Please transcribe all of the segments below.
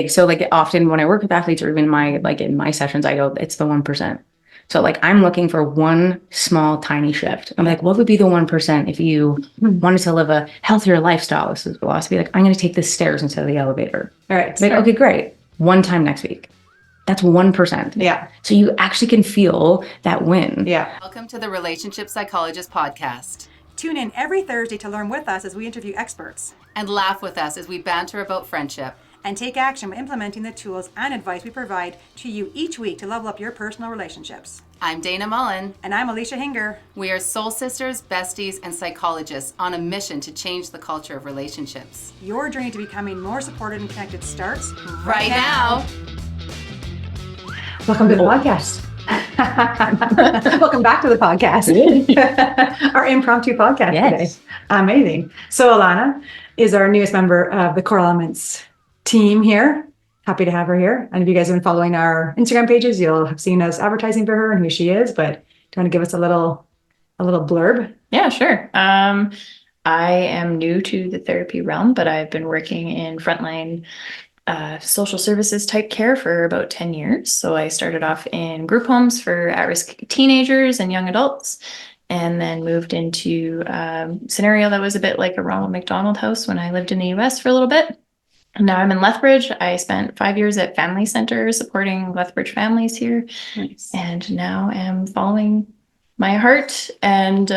So like often when I work with athletes or even in my sessions, I go, it's the 1%. So like I'm looking for one small tiny shift. I'm like, what would be the 1% if you wanted to live a healthier lifestyle? This is philosophy. Like I'm going to take the stairs instead of the elevator. All right. Like, okay, great. One time next week. That's 1%. Yeah. So you actually can feel that win. Yeah. Welcome to the Relationship Psychologist Podcast. Tune in every Thursday to learn with us as we interview experts. And laugh with us as we banter about friendship. And take action by implementing the tools and advice we provide to you each week to level up your personal relationships. I'm Dana Mullen. And I'm Alicia Hinger. We are soul sisters, besties, and psychologists on a mission to change the culture of relationships. Your journey to becoming more supported and connected starts right now. Welcome to the podcast. Welcome back to the podcast. Our impromptu podcast today. Amazing. So Alannah is our newest member of the Core Elements team here. Happy to have her here. And if you guys have been following our Instagram pages, you'll have seen us advertising for her and who she is. But do you want to give us a little blurb? Yeah, sure. I am new to the therapy realm, but I've been working in frontline social services type care for about 10 years. So I started off in group homes for at-risk teenagers and young adults, and then moved into a scenario that was a bit like a Ronald McDonald House when I lived in the US for a little bit. Now I'm in Lethbridge. I spent 5 years at Family Center supporting Lethbridge families here. Nice. And now am following my heart and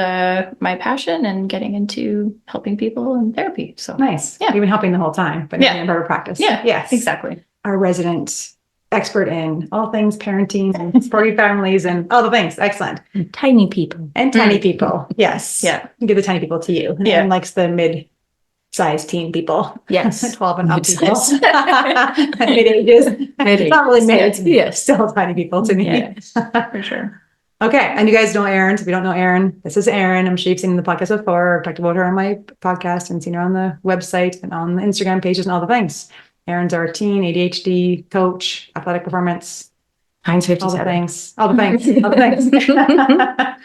my passion and getting into helping people in therapy. So Nice. Yeah. You've been helping the whole time, but Yeah. in private practice. Yeah, Yes. exactly. Our resident expert in all things parenting and supporting families and all the things. Excellent. Tiny people. And tiny people. Yes. Yeah. Give the tiny people to you. And Yeah. Erin likes the mid-sized teen people. Yes. 12 and up people. Mid-size. Mid-ages. Mid-ages. Not really mid. Yes. Still tiny people to me. Yes. For sure. Okay. And you guys know Erin. So if you don't know Erin, this is Erin. I'm sure you've seen the podcast before. I've talked about her on my podcast and seen her on the website and on the Instagram pages and all the things. Erin's our teen ADHD coach, athletic performance, Heinz all the 57. things, all the things, all the things.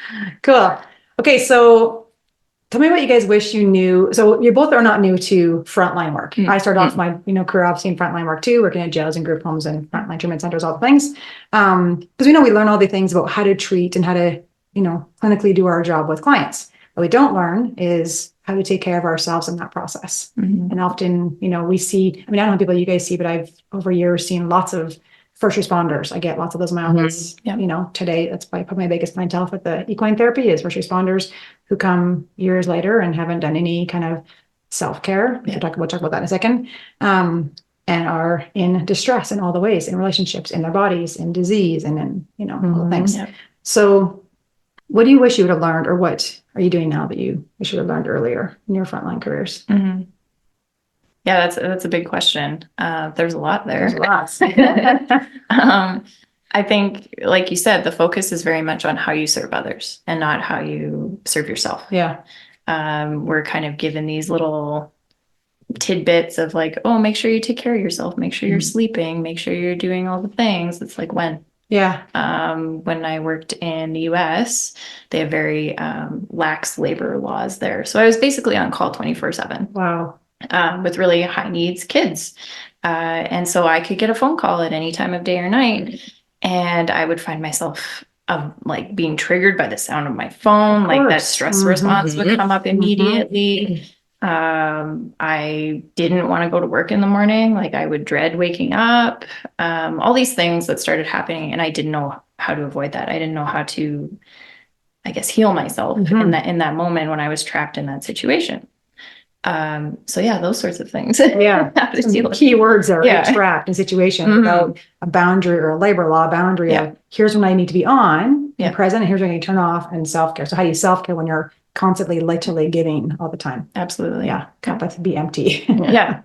Cool. Okay. So tell me what you guys wish you knew. So you both are not new to frontline work. I started off my, career obviously in frontline work too, working at jails and group homes and frontline treatment centers, all the things. Because we know we learn all the things about how to treat and how to, clinically do our job with clients. What we don't learn is how to take care of ourselves in that process. And often, we see, I don't know how people you guys see, but I've over years seen lots of first responders. I get lots of those in my office. Yeah. Today, that's probably my biggest clientele with the equine therapy is first responders who come years later and haven't done any kind of self-care. Yeah. We'll talk about that in a second. And are in distress in all the ways, in relationships, in their bodies, in disease, and in, all the things. Yeah. So what do you wish you would have learned, or what are you doing now that you wish you would have learned earlier in your frontline careers? Mm-hmm. Yeah, that's a big question. There's a lot there. There's lots. I think, like you said, the focus is very much on how you serve others and not how you serve yourself. Yeah. We're kind of given these little tidbits of like, oh, make sure you take care of yourself, make sure you're sleeping, make sure you're doing all the things. It's like when I worked in the US, they have very lax labor laws there. So I was basically on call 24/7. Wow. With really high needs kids. And so I could get a phone call at any time of day or night, and I would find myself like being triggered by the sound of my phone, like that stress response would come up immediately. I didn't want to go to work in the morning. Like I would dread waking up, all these things that started happening, and I didn't know how to avoid that. I didn't know how to, I guess, heal myself in that moment when I was trapped in that situation. So yeah, those sorts of things. Yeah. Key words are trapped in situation without a boundary or a labor law boundary of here's when I need to be on and present, and here's when I need to turn off, and self-care. So how do you self-care when you're constantly literally giving all the time? Absolutely. Yeah. Cup has to be empty. Yeah.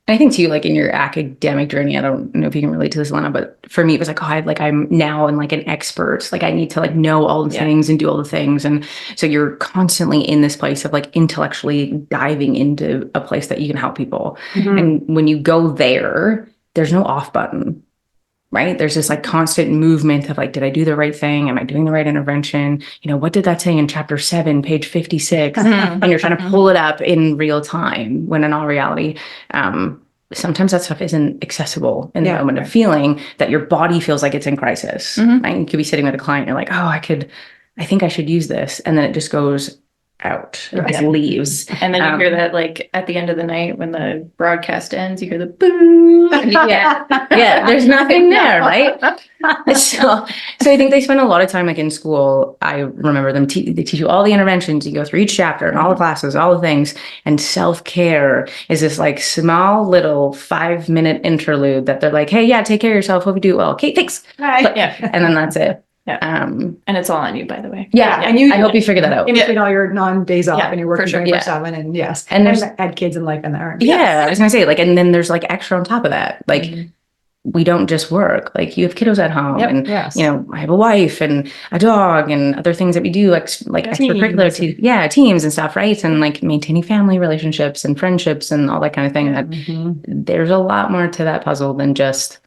I think too, like in your academic journey, I don't know if you can relate to this, Alannah, but for me, it was like, I'm now like an expert. Like I need to like know all the things and do all the things. And so you're constantly in this place of like intellectually diving into a place that you can help people. And when you go there, there's no off button, right? There's this like constant movement of like, did I do the right thing? Am I doing the right intervention? What did that say in chapter 7, page 56? And you're trying to pull it up in real time when in all reality, sometimes that stuff isn't accessible in the Yeah, moment of right. feeling that your body feels like it's in crisis. Right? You could be sitting with a client, you're like, oh, I think I should use this. And then it just goes out, it just leaves. And then you hear that like at the end of the night when the broadcast ends, you hear the boom. Yeah, there's nothing there, right? So I think they spend a lot of time like in school. I remember them, they teach you all the interventions. You go through each chapter and all the classes, all the things. And self-care is this like small little 5-minute interlude that they're like, hey, yeah, take care of yourself. Hope you do well. Okay, thanks. Yeah. And then that's it. Yeah. And it's all on you, by the way. Yeah. And I hope you figure that out. In between all your non-days off Yeah, and you're working for sure. 24/7 and yes. And there's had kids in life in there. Yeah, I was gonna say, like, and then there's like extra on top of that. Like, we don't just work. Like, you have kiddos at home, Yep, and yes. you know, I have a wife and a dog and other things that we do, like extracurricular, teams and stuff, right? And like maintaining family relationships and friendships and all that kind of thing. That there's a lot more to that puzzle than just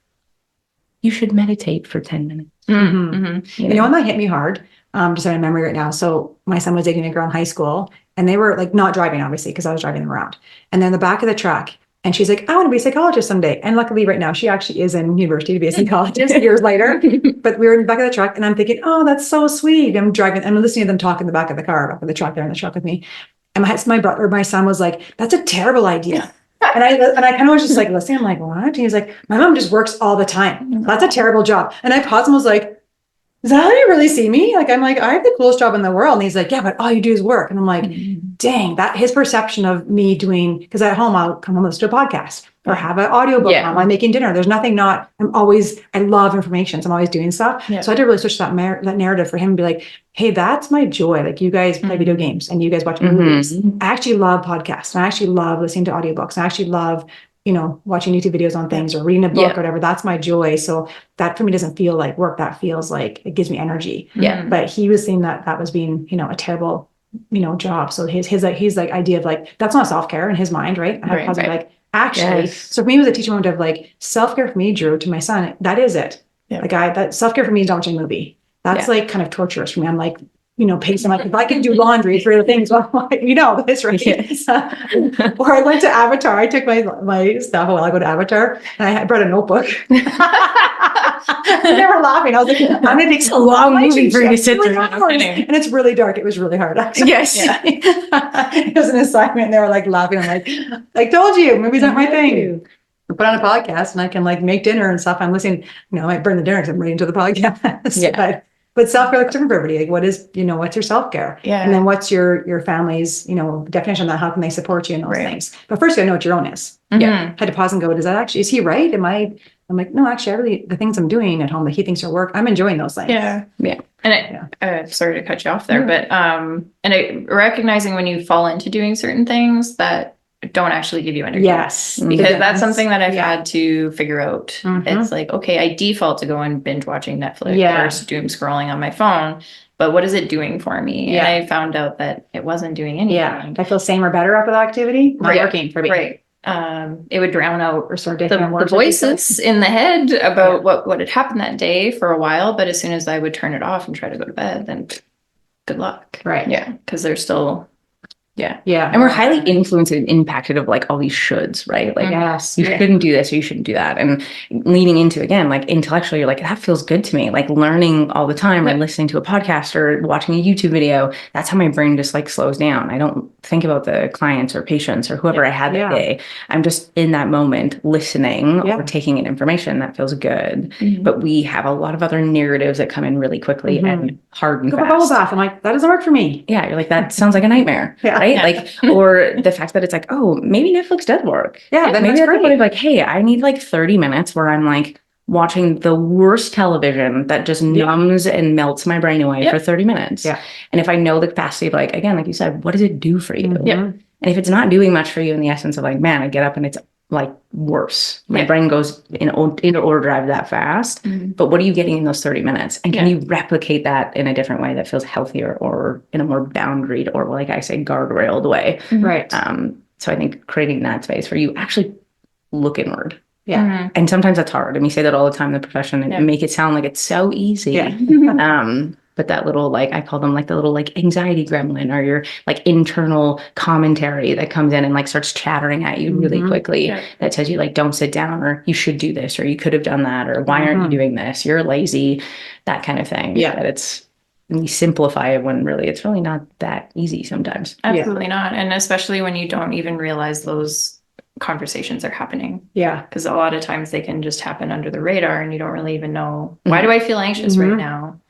you should meditate for 10 minutes. You know, and that hit me hard. Just in my memory right now. So my son was dating a girl in high school, and they were like not driving, obviously, because I was driving them around. And then in the back of the truck, and she's like, I want to be a psychologist someday. And luckily right now, she actually is in university to be a psychologist years later. But we were in the back of the truck, and I'm thinking, oh, that's so sweet. I'm driving, I'm listening to them talk in the back of the car, back of the truck, they're in the truck with me. And my son was like, that's a terrible idea. And I kind of was just like listening. I'm like, what? And he's like, my mom just works all the time. That's a terrible job. And I paused and was like, is that how you really see me? Like, I'm like, I have the coolest job in the world. And he's like, yeah, but all you do is work. And I'm like, dang, that his perception of me doing, because at home, I'll come home and listen to a podcast or have an audiobook on while I'm making dinner. There's nothing I love information. So I'm always doing stuff. Yeah. So I had to really switch that narrative for him and be like, hey, that's my joy. Like, you guys play video games and you guys watch movies. I actually love podcasts. And I actually love listening to audiobooks. And I actually love, you know, watching YouTube videos on things or reading a book or whatever. That's my joy. So that for me doesn't feel like work. That feels like it gives me energy. Yeah. But he was saying that was being, you know, a terrible, you know, job. So his like idea of like, that's not self-care in his mind, right? And I was like, actually, so for me, it was a teaching moment of like self-care for me, Drew, to my son. That is it. Yeah. Like that self-care for me is not watching a movie. That's like kind of torturous for me. I'm like, you know, pacing, like if I can do laundry, 3 other things, well, you know, this, right? Yes. Or I went to Avatar. I took my stuff while I go to Avatar, and I brought a notebook. They were laughing. I was like, I'm going to take a long movie for you to sit through. And it's really dark. It was really hard, actually. Yes. Yeah. It was an assignment. They were like laughing. I'm like, I told you, movies aren't my thing. I put on a podcast and I can like make dinner and stuff. I'm listening, you know, I might burn the dinner because I'm reading to the podcast. Yeah. But self-care looks different for everybody. Like, what is, you know, what's your self-care? Yeah. And then what's your family's, you know, definition of that? How can they support you in those things? But first, you gotta know what your own is. Yeah. Had to pause and go, is he right? I'm like, no, actually, the things I'm doing at home that he thinks are work, I'm enjoying those things. Yeah. Yeah. And sorry to cut you off there, but, recognizing when you fall into doing certain things that don't actually give you energy. Yes. Because that's something that I've had to figure out. It's like, okay, I default to go and binge watching Netflix or doom scrolling on my phone, but what is it doing for me? Yeah. And I found out that it wasn't doing anything. Yeah. I feel same or better after that activity. Not working for me. Right. It would drown out or sort of the voices in the head about what had happened that day for a while. But as soon as I would turn it off and try to go to bed, then good luck. Right. Yeah. Because they're still Yeah. And we're highly influenced and impacted of like all these shoulds, right? Like, you shouldn't do this or you shouldn't do that. And leaning into, again, like intellectually, you're like, that feels good to me. Like learning all the time or listening to a podcast or watching a YouTube video. That's how my brain just like slows down. I don't think about the clients or patients or whoever I had that day. I'm just in that moment listening or taking in information that feels good. But we have a lot of other narratives that come in really quickly and hard and fast. Bubble bath. I'm like, that doesn't work for me. Yeah. You're like, that sounds like a nightmare. Right? Yeah. Like, or the fact that it's like, oh, maybe Netflix does work. Yeah. Then maybe everybody like, hey, I need like 30 minutes where I'm like watching the worst television that just numbs and melts my brain away for 30 minutes. Yeah. And if I know the capacity of like, again, like you said, what does it do for you? Yeah. And if it's not doing much for you in the essence of like, man, I get up and it's like worse. My brain goes into overdrive that fast. But what are you getting in those 30 minutes? And can you replicate that in a different way that feels healthier or in a more boundaried or, like I say, guardrailed way? Right. So I think creating that space where you actually look inward. Yeah. And sometimes that's hard. And we say that all the time in the profession and make it sound like it's so easy. Yeah. but that little, like, I call them like the little like anxiety gremlin, or your like internal commentary that comes in and like starts chattering at you really quickly, that tells you like, don't sit down, or you should do this, or you could have done that, or why aren't you doing this? You're lazy, that kind of thing. Yeah. That we simplify it when really it's really not that easy sometimes. Absolutely not. And especially when you don't even realize those conversations are happening. Yeah. Because a lot of times they can just happen under the radar and you don't really even know, why do I feel anxious right now?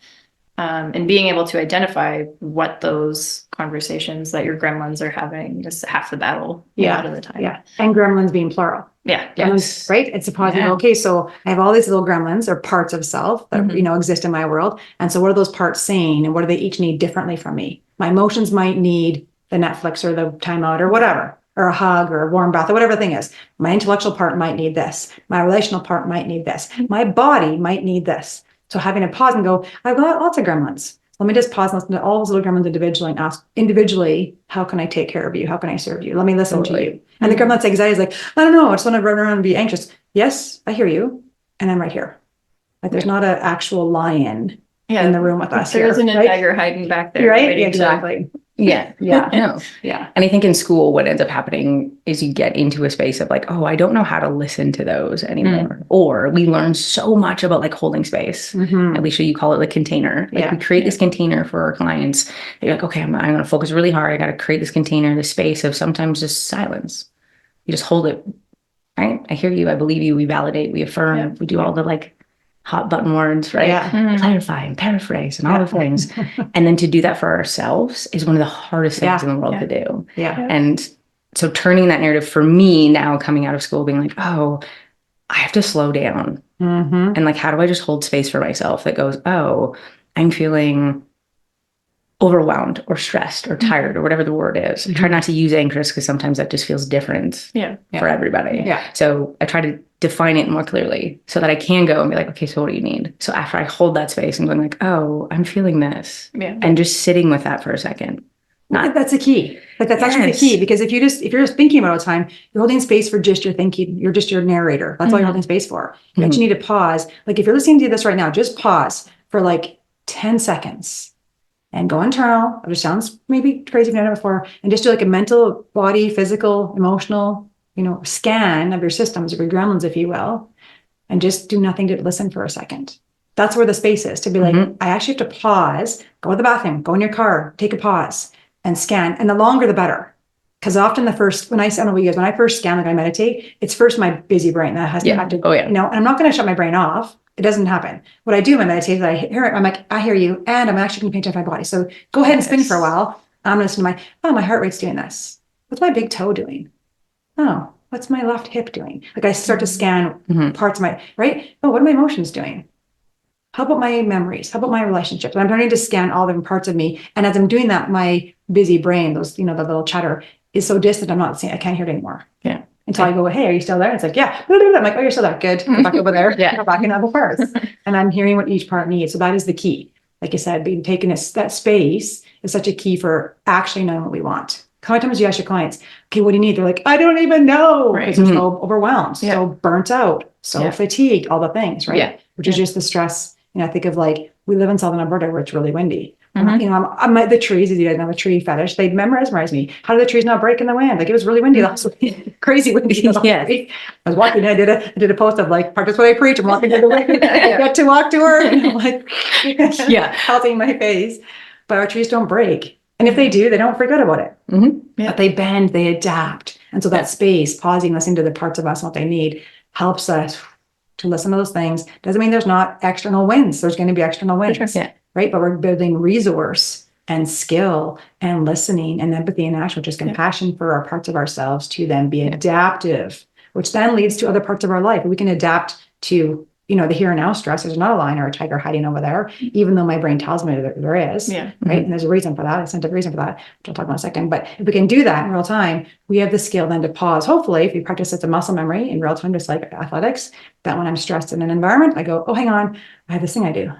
And being able to identify what those conversations that your gremlins are having is half the battle a lot of the time. Yeah. And gremlins being plural. Yeah. Gremlins, right? It's a positive. Okay. So I have all these little gremlins, or parts of self that, exist in my world. And so what are those parts saying? And what do they each need differently from me? My emotions might need the Netflix or the timeout or whatever, or a hug or a warm bath or whatever the thing is. My intellectual part might need this. My relational part might need this. My body might need this. So having a pause and go, I've got lots of gremlins. Let me just pause and listen to all those little gremlins individually and ask individually, how can I take care of you? How can I serve you? Let me listen to you. And the gremlin's anxiety is like, I don't know. I just want to run around and be anxious. Yes, I hear you. And I'm right here. Like there's not an actual lion in the room with us. There isn't a tiger hiding back there. Right? Exactly. No. Yeah. And I think in school, what ends up happening is you get into a space of like, oh, I don't know how to listen to those anymore. Or we learn so much about like holding space. Alicia, you call it the container. Like we create this container for our clients. They're like, okay, I'm going to focus really hard. I got to create this container, this space of sometimes just silence. You just hold it, right? I hear you. I believe you. We validate, we affirm, we do all the like hot button words, right? Clarify and paraphrase and all the things. And then to do that for ourselves is one of the hardest things in the world to do. And so turning that narrative for me now, coming out of school, being like, oh, I have to slow down. And like, how do I just hold space for myself that goes, oh, I'm feeling overwhelmed or stressed or tired or whatever the word is. I try not to use anxious because sometimes that just feels different for everybody. So I try to define it more clearly so that I can go and be like, okay, so what do you need? So after I hold that space and going like, oh, I'm feeling this, and just sitting with that for a second. That's the key. Like that's actually the key, because if you're just thinking about all the time, you're holding space for just your thinking. You're just your narrator. That's all you're holding space for. You actually need to pause. Like if you're listening to this right now, just pause for like 10 seconds. And go internal. It sounds maybe crazy if you've done it before. And just do like a mental, body, physical, emotional, scan of your systems, of your gremlins, if you will. And just do nothing to listen for a second. That's where the space is, to be like, I actually have to pause, go to the bathroom, go in your car, take a pause and scan. And the longer, the better. Because often when I first scan, like I meditate, it's first my busy brain that has to have to, and I'm not going to shut my brain off. It doesn't happen. What I do when I meditate is I hear it. I'm like, I hear you. And I'm actually going to pay attention to my body. So go ahead and spin for a while. I'm listening to my heart rate's doing this. What's my big toe doing? Oh, what's my left hip doing? Like I start to scan parts of my, right? Oh, what are my emotions doing? How about my memories? How about my relationships? I'm starting to scan all different parts of me. And as I'm doing that, my busy brain, those, the little chatter is so distant. I'm not seeing, I can't hear it anymore. Until I go, hey, are you still there? And it's like, yeah. I'm like, oh, you're still there. Good. Go back over there. Go back in other parts. And I'm hearing what each part needs. So that is the key. Like you said, being taken that space is such a key for actually knowing what we want. How many times do you ask your clients, okay, what do you need? They're like, I don't even know. Because they're so overwhelmed, so burnt out, so fatigued, all the things, right? Which is just the stress. I think of like, we live in Southern Alberta where it's really windy. I'm the trees, as you guys know, a tree fetish. They mesmerize me. How do the trees not break in the wind? Like it was really windy last week, crazy windy. I was walking. I did a post of like, practice what I preach. I'm walking to the wind. I get to walk to work. And I'm like, helping my face. But our trees don't break, and if they do, they don't forget about it. But they bend, they adapt, and so that space, pausing, listening to the parts of us and what they need, helps us to listen to those things. Doesn't mean there's not external wins. There's going to be external wins. Right? But we're building resource and skill and listening and empathy and action, which is compassion for our parts of ourselves, to then be adaptive, which then leads to other parts of our life. We can adapt to, the here and now stress. There's not a lion or a tiger hiding over there, even though my brain tells me there is. Right? And there's a reason for that, a scientific reason for that, which I'll talk about in a second. But if we can do that in real time, we have the skill then to pause. Hopefully, if you practice it's a muscle memory in real time, just like athletics, that when I'm stressed in an environment, I go, oh, hang on, I have this thing I do.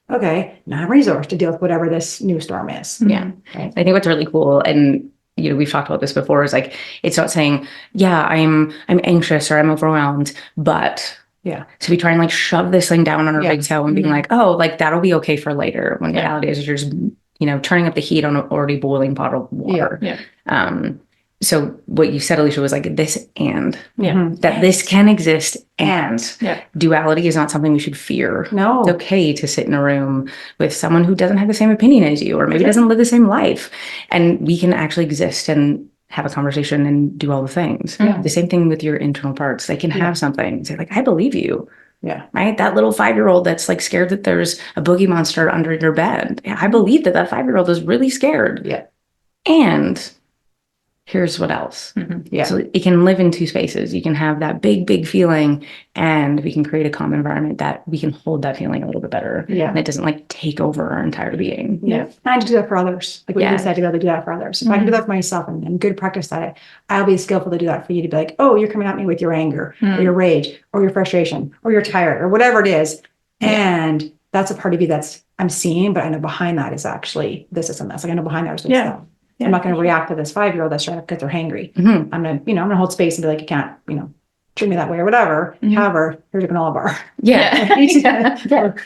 Okay, now I'm resourced to deal with whatever this new storm is. Right? I think what's really cool, and we've talked about this before, is like, it's not saying, I'm anxious or I'm overwhelmed, but Yeah. So we try and like shove this thing down on our Yeah. big toe and being Mhm. like, oh, like that'll be okay for later. When the Yeah. reality is you're just, turning up the heat on an already boiling pot of water. Yeah. So what you said, Alicia, was like this and Yeah. Mhm. that this can exist and Yeah. duality is not something we should fear. No. It's okay to sit in a room with someone who doesn't have the same opinion as you, or maybe doesn't live the same life. And we can actually exist and have a conversation and do all the things. Yeah. The same thing with your internal parts. They can have something. Say like, I believe you. Yeah. Right? That little 5-year-old that's like scared that there's a boogie monster under your bed. Yeah, I believe that 5-year-old is really scared. Yeah. And here's what else. Yeah. So it can live in two spaces. You can have that big, big feeling, and we can create a calm environment that we can hold that feeling a little bit better. Yeah. And it doesn't like take over our entire being. Yeah. And to do that for others. Like what Yeah. you said, to be able to do that for others. If I can do that for myself and good practice at it, I'll be skillful to do that for you to be like, oh, you're coming at me with your anger or your rage or your frustration or you're tired or whatever it is. And that's a part of you that's I'm seeing, but I know behind that is actually this and this. Like I know behind that is this stuff. I'm not going to react to this 5-year-old that's trying to get they're hangry. Mhm. I'm gonna hold space and be like, you can't, treat me that way or whatever. However, here's a granola bar. Yeah.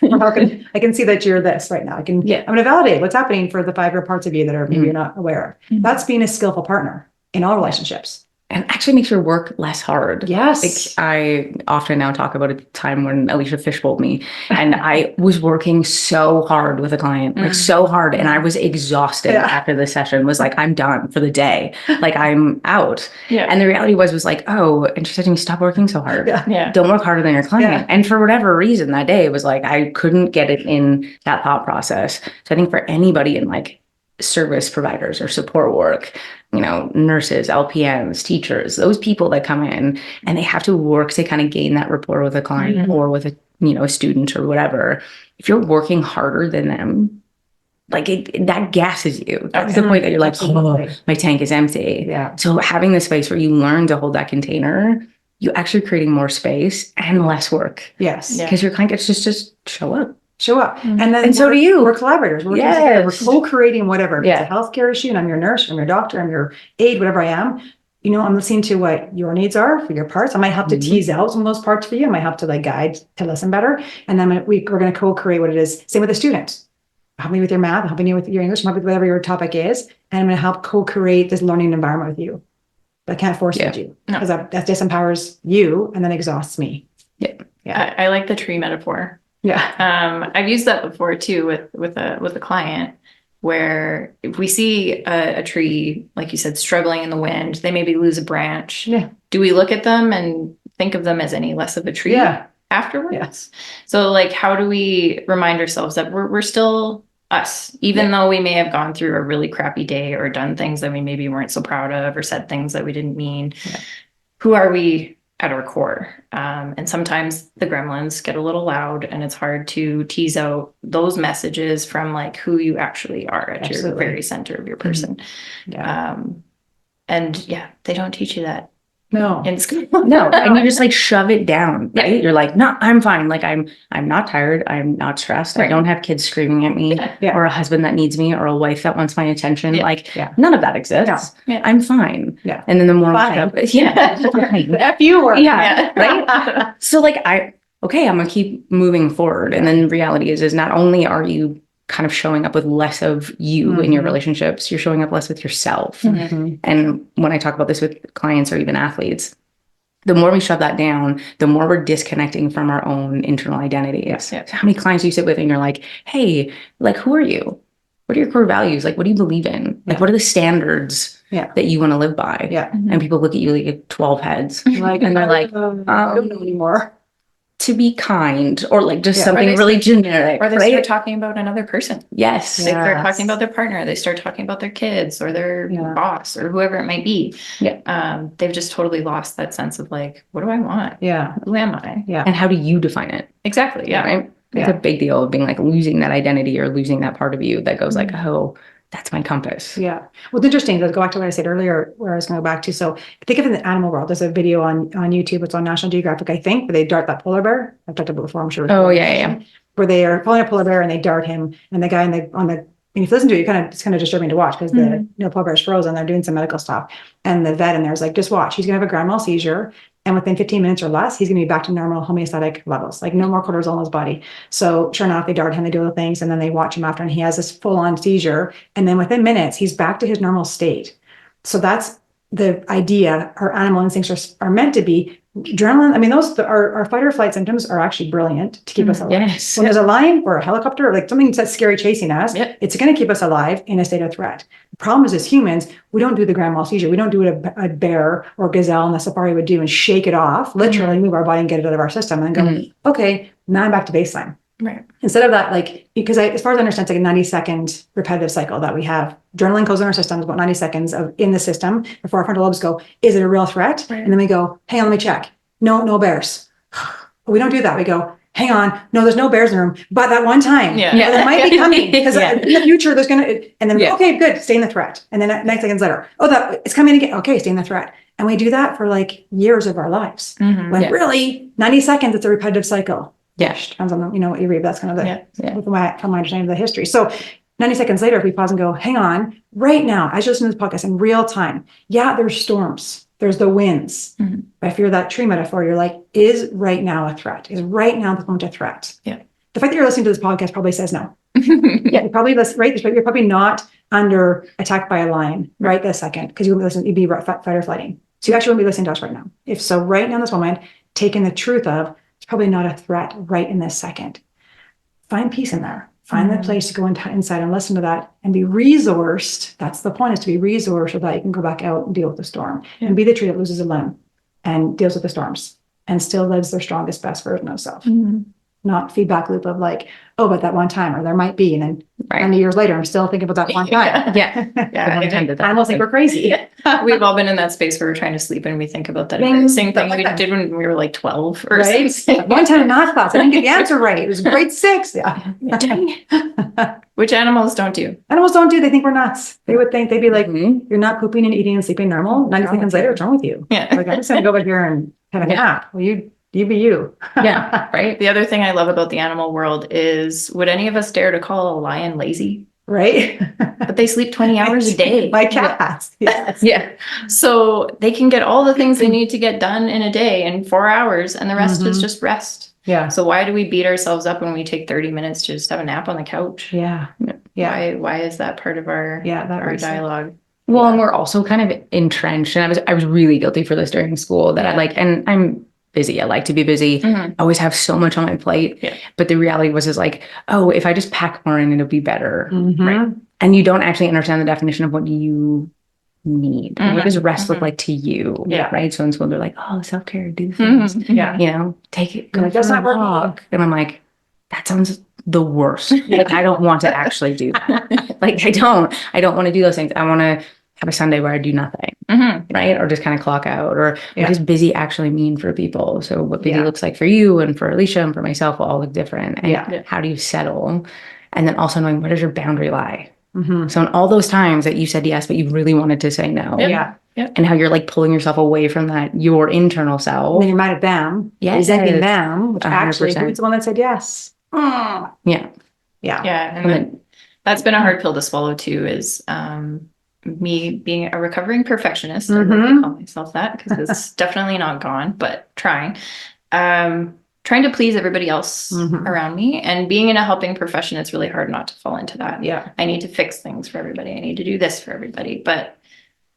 Or how I can see that you're this right now. I'm gonna validate what's happening for the 5-year parts of you that are maybe you're not aware of. That's being a skillful partner in all relationships. And actually makes your work less hard. Yes. Like I often now talk about a time when Alicia fishbowled me and I was working so hard with a client, like so hard. And I was exhausted after the session, was like, I'm done for the day. Like I'm out. Yeah. And the reality was like, oh, and she said to me, stop working so hard. Yeah. Don't work harder than your client. Yeah. And for whatever reason that day it was like, I couldn't get it in that thought process. So I think for anybody in like service providers or support work, nurses, LPNs, teachers, those people that come in and they have to work to kind of gain that rapport with a client or with a student or whatever. If you're working harder than them, like that gasses you. That's the point that you're like, oh, my tank is empty. Yeah. So having the space where you learn to hold that container, you actually creating more space and less work. Yes. Because your client gets just show up. Show up. And then so do you. We're collaborators. We're Yes. together. We're co-creating whatever. If Yeah. it's a healthcare issue and I'm your nurse, I'm your doctor, I'm your aide, whatever I am. I'm listening to what your needs are for your parts. I might help to tease out some of those parts for you. I might help to guide to listen better. And then we're going to co-create what it is. Same with the students. Help me with your math, helping you with your English, help me with whatever your topic is. And I'm going to help co-create this learning environment with you. But I can't force feed you because that disempowers you and then exhausts me. Yeah. I like the tree metaphor. Yeah. I've used that before too with a client where if we see a tree, like you said, struggling in the wind, they maybe lose a branch. Yeah. Do we look at them and think of them as any less of a tree afterwards? Yes. So like, how do we remind ourselves that we're still us, even though we may have gone through a really crappy day or done things that we maybe weren't so proud of or said things that we didn't mean? Who are we at our core? And sometimes the gremlins get a little loud and it's hard to tease out those messages from like who you actually are at your very center of your person. And they don't teach you that No. in school. No, and you just like shove it down, right? You're like, no, I'm fine. Like I'm not tired. I'm not stressed. I don't have kids screaming at me or a husband that needs me or a wife that wants my attention. Like none of that exists. I'm fine. Yeah. And then the more Fine. fine. F you were. Yeah. Right. So like I'm gonna keep moving forward. And then reality is not only are you kind of showing up with less of you in your relationships, you're showing up less with yourself. And when I talk about this with clients or even athletes, the more we shove that down, the more we're disconnecting from our own internal identities. So how many clients do you sit with and you're like, hey, like, who are you? What are your core values? Like, what do you believe in? Like, what are the standards that you want to live by? And people look at you like you have 12 heads. And they're like, I don't know anymore. To be kind, or like just something really generic. Or they start talking about another person. Yes. They start talking about their partner. They start talking about their kids or their boss or whoever it might be. They've just totally lost that sense of like, what do I want? Who am I? And how do you define it? Exactly. Right? It's a big deal of being like losing that identity or losing that part of you that goes like, oh, that's my compass. Well, it's interesting. Let's go back to what I said earlier, where I was going to go back to. So think of it in the animal world. There's a video on YouTube. It's on National Geographic, I think, where they dart that polar bear. I've talked about it before, I'm sure. Oh, yeah. Where they are following a polar bear and they dart him. And the guy and if you listen to it, it's kind of disturbing to watch because the polar bear is frozen. They're doing some medical stuff. And the vet in there is like, just watch. He's going to have a grand mal seizure. And within 15 minutes or less, he's going to be back to normal homeostatic levels, like no more cortisol in his body. So sure enough, they dart him, they do all the things, and then they watch him after, and he has this full-on seizure. And then within minutes, he's back to his normal state. So that's the idea. Our animal instincts are meant to be. Adrenaline, I mean, our fight or flight symptoms are actually brilliant to keep us alive. Yes. When there's a lion or a helicopter, like something that's scary chasing us, it's going to keep us alive in a state of threat. The problem is, as humans, we don't do the grand mal seizure. We don't do what a bear or gazelle in the safari would do and shake it off, literally move our body and get it out of our system and then go, okay, now I'm back to baseline. Right. Instead of that, like, because as far as I understand, it's like a 90-second repetitive cycle that we have. Adrenaline goes in our system, about 90 seconds in the system before our frontal lobes go, is it a real threat? Right. And then we go, hang on, let me check. No bears. We don't do that. We go, hang on, no, there's no bears in the room, but that one time, there might be coming, because in the future there's going to, and then we go, okay, good, stay in the threat. And then 9 seconds later, it's coming again. Okay, stay in the threat. And we do that for like years of our lives. When really 90 seconds, it's a repetitive cycle. Yeah. Depends on what you read. That's kind of from my understanding of the history. So 90 seconds later, if we pause and go, hang on, right now, as you listen to this podcast in real time, there's storms, there's the winds. If you're that tree metaphor, you're like, is right now a threat? Is right now the moment a threat? Yeah. The fact that you're listening to this podcast probably says no. You're probably you're probably not under attack by a lion right this second, because you wouldn't listen, you'd be fight or flighting. So you actually wouldn't be listening to us right now. If so, right now in this moment, taking the truth of, it's probably not a threat right in this second. Find peace in there. Find the place to go inside and listen to that and be resourced. That's the point, is to be resourced so that you can go back out and deal with the storm and be the tree that loses a limb and deals with the storms and still lives their strongest, best version of self. Not feedback loop of like, oh, but that one time, or there might be, and then 90 years later, I'm still thinking about that one time. Animals think we're crazy. We've all been in that space where we're trying to sleep and we think about that same thing we did when we were like 12 or something. One time in math class, I didn't get the answer right. It was grade 6. Which animals don't do. Animals don't do. They think we're nuts. They would think, they'd be like, you're not pooping and eating and sleeping normal. 90 seconds later, what's wrong with you? Like, I'm just going to go over here and have a nap. Well, you be you. Right. The other thing I love about the animal world is, would any of us dare to call a lion lazy? Right. But they sleep 20 hours a day. My cats. Yes. So they can get all the things they need to get done in a day in 4 hours, and the rest is just rest. So why do we beat ourselves up when we take 30 minutes to just have a nap on the couch? Why is that part of our dialogue? Well, and we're also kind of entrenched, and I was really guilty for this during school that and I'm busy. I like to be busy. I always have so much on my plate. But the reality is like, oh, if I just pack more in, it'll be better. Right. And you don't actually understand the definition of what you need. What does rest look like to you? Right. So in school, they're like, oh, self-care, do things. You know, take it, go for a walk. And I'm like, that sounds the worst. Like, I don't want to actually do that. Like, I don't want to do those things. I want to have a Sunday where I do nothing, right? Or just kind of clock out, or what does busy actually mean for people? So what busy looks like for you and for Alicia and for myself will all look different. And how do you settle? And then also knowing, where does your boundary lie? So in all those times that you said yes, but you really wanted to say no. And how you're like pulling yourself away from that, your internal self. And then you're mad at them, resenting them, which actually, who's the one that said yes? And then that's been a hard pill to swallow too, is me being a recovering perfectionist. I like to call myself that, because it's definitely not gone, but trying to please everybody else around me, and being in a helping profession, it's really hard not to fall into that. I need to fix things for everybody. I need to do this for everybody. But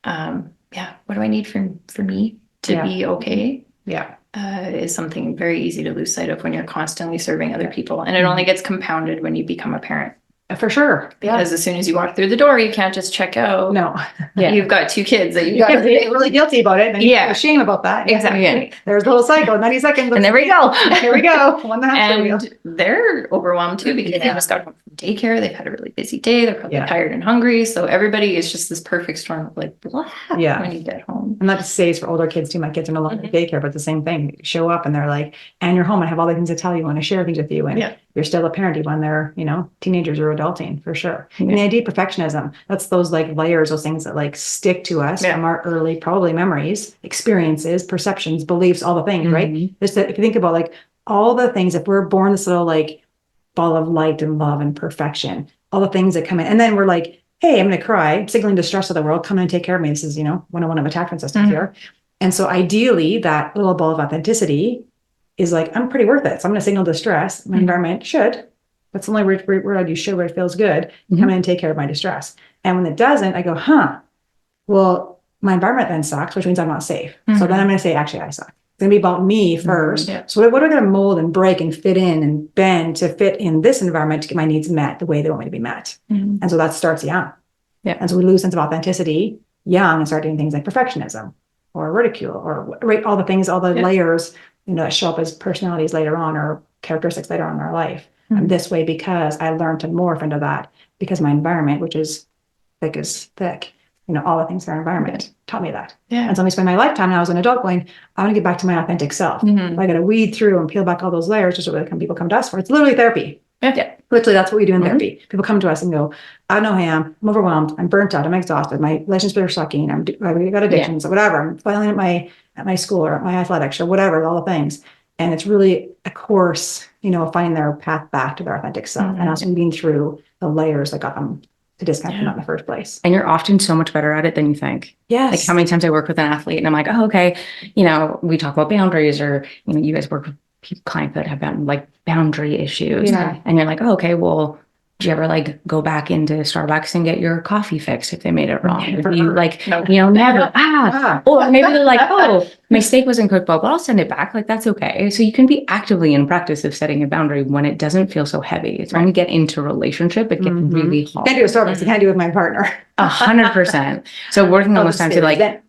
what do I need for me to be okay? Is something very easy to lose sight of when you're constantly serving other people. And it only gets compounded when you become a parent. For sure. Because as soon as you walk through the door, you can't just check out. No. You've got 2 kids that you've got to be really guilty about it. And you feel shame about that. Exactly. There's the whole cycle, 90 seconds. And there we go. Here we go. And they're overwhelmed too, because they just got home from daycare. They've had a really busy day. They're probably tired and hungry. So everybody is just this perfect storm of like, blah, when you get home. And that just stays for older kids too. My kids are no longer in daycare, but the same thing. You show up and they're like, and you're home. I have all the things to tell you and I share things with you. And you're still a parent when they're, teenagers or adulting, for sure. And the idea of perfectionism, that's those like layers, those things that like stick to us from our early, probably memories, experiences, perceptions, beliefs, all the things, right? Just that if you think about like all the things, if we're born this little like ball of light and love and perfection, all the things that come in, and then we're like, hey, I'm going to cry, signaling distress to the world, come in and take care of me. This is, 101 of attachment systems here. And so ideally that little ball of authenticity is like, I'm pretty worth it. So I'm going to signal distress. My environment should. That's the only word I'd use, should, where it feels good. Come in and take care of my distress. And when it doesn't, I go, well, my environment then sucks, which means I'm not safe. So then I'm going to say, actually, I suck. It's going to be about me first. So what am I going to mold and break and fit in and bend to fit in this environment to get my needs met the way they want me to be met? And so that starts young. And so we lose sense of authenticity young and start doing things like perfectionism or ridicule or all the things, all the layers, that show up as personalities later on or characteristics later on in our life. I'm this way because I learned to morph into that because my environment, which is thick as thick, all the things in our environment taught me that. And so I spend my lifetime now as an adult going, I want to get back to my authentic self. I got to weed through and peel back all those layers, just what people come to us for. It's literally therapy. Literally, that's what we do in therapy. People come to us and go, I know who I am. I'm overwhelmed. I'm burnt out. I'm exhausted. My relationships are sucking. I've got addictions or whatever. I'm failing at my school or at my athletics or whatever, all the things. And it's really a course, finding their path back to their authentic self and also weeding through the layers that got them to disconnect from that in the first place. And you're often so much better at it than you think. Yes. Like how many times I work with an athlete and I'm like, oh, okay, we talk about boundaries or, you guys work with clients that have boundary issues. And you're like, oh, okay, well, do you ever go back into Starbucks and get your coffee fixed if they made it wrong? If you never, or maybe they're like, oh, my steak wasn't cooked well, but I'll send it back. That's okay. So you can be actively in practice of setting a boundary when it doesn't feel so heavy. It's when you get into relationship, it gets really hard. Can't do it with Starbucks. I can't do it with my partner. 100%. So working on those times to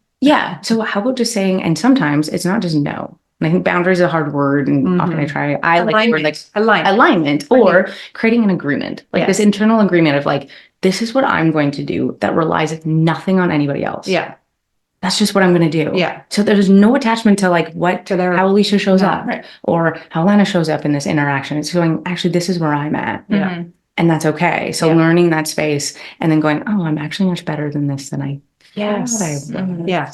so how about just saying, and sometimes it's not just no. And I think boundaries is a hard word, and often I like the word alignment or creating an agreement, this internal agreement of this is what I'm going to do that relies nothing on anybody else. That's just what I'm going to do. So there's no attachment to how Alicia shows up or how Alannah shows up in this interaction. It's going, actually, this is where I'm at. And that's okay. So learning that space and then going, oh, I'm actually much better than this than I Yes.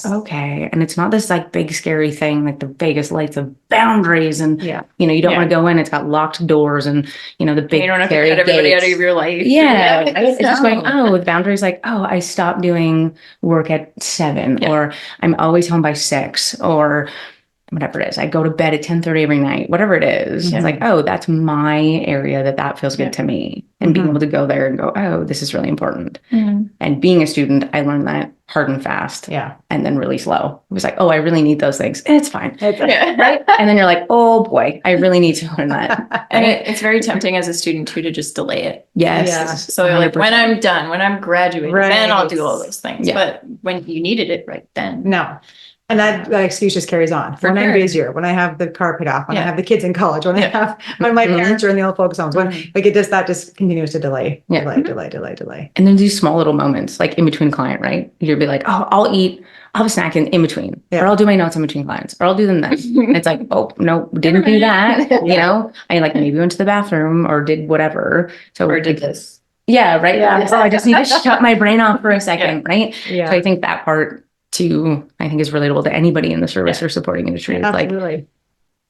Okay. And it's not this big scary thing, the Vegas lights of boundaries and, you don't want to go in. It's got locked doors and, the big, you don't have to cut everybody out of your life. It's just going, the boundaries I stopped doing work at 7 or I'm always home by 6 or whatever it is. I go to bed at 10:30 every night, whatever it is. It's that's my area that feels good to me. And being able to go there and go, oh, this is really important. And being a student, I learned that hard and fast. And then really slow. It was oh, I really need those things. It's fine. Right? And then you're like, oh boy, I really need to learn that. And it's very tempting as a student too to just delay it. Yes. So you're when I'm done, when I'm graduating, then I'll do all those things. But when you needed it right then. No. And that excuse just carries on. When I'm busier, when I have the car paid off, when I have the kids in college, when when my parents are in the old folks' homes, when that just continues to delay. And then these small little moments, in between client, right? You'll be like, oh, I'll have a snack in between, or I'll do my notes in between clients, or I'll do them then. And it's oh, no, didn't do that. I maybe went to the bathroom or did whatever. So or did this. Yeah, right. So I just need to shut my brain off for a second, right? So I think that part too, I think is relatable to anybody in the service or supporting industry. Absolutely.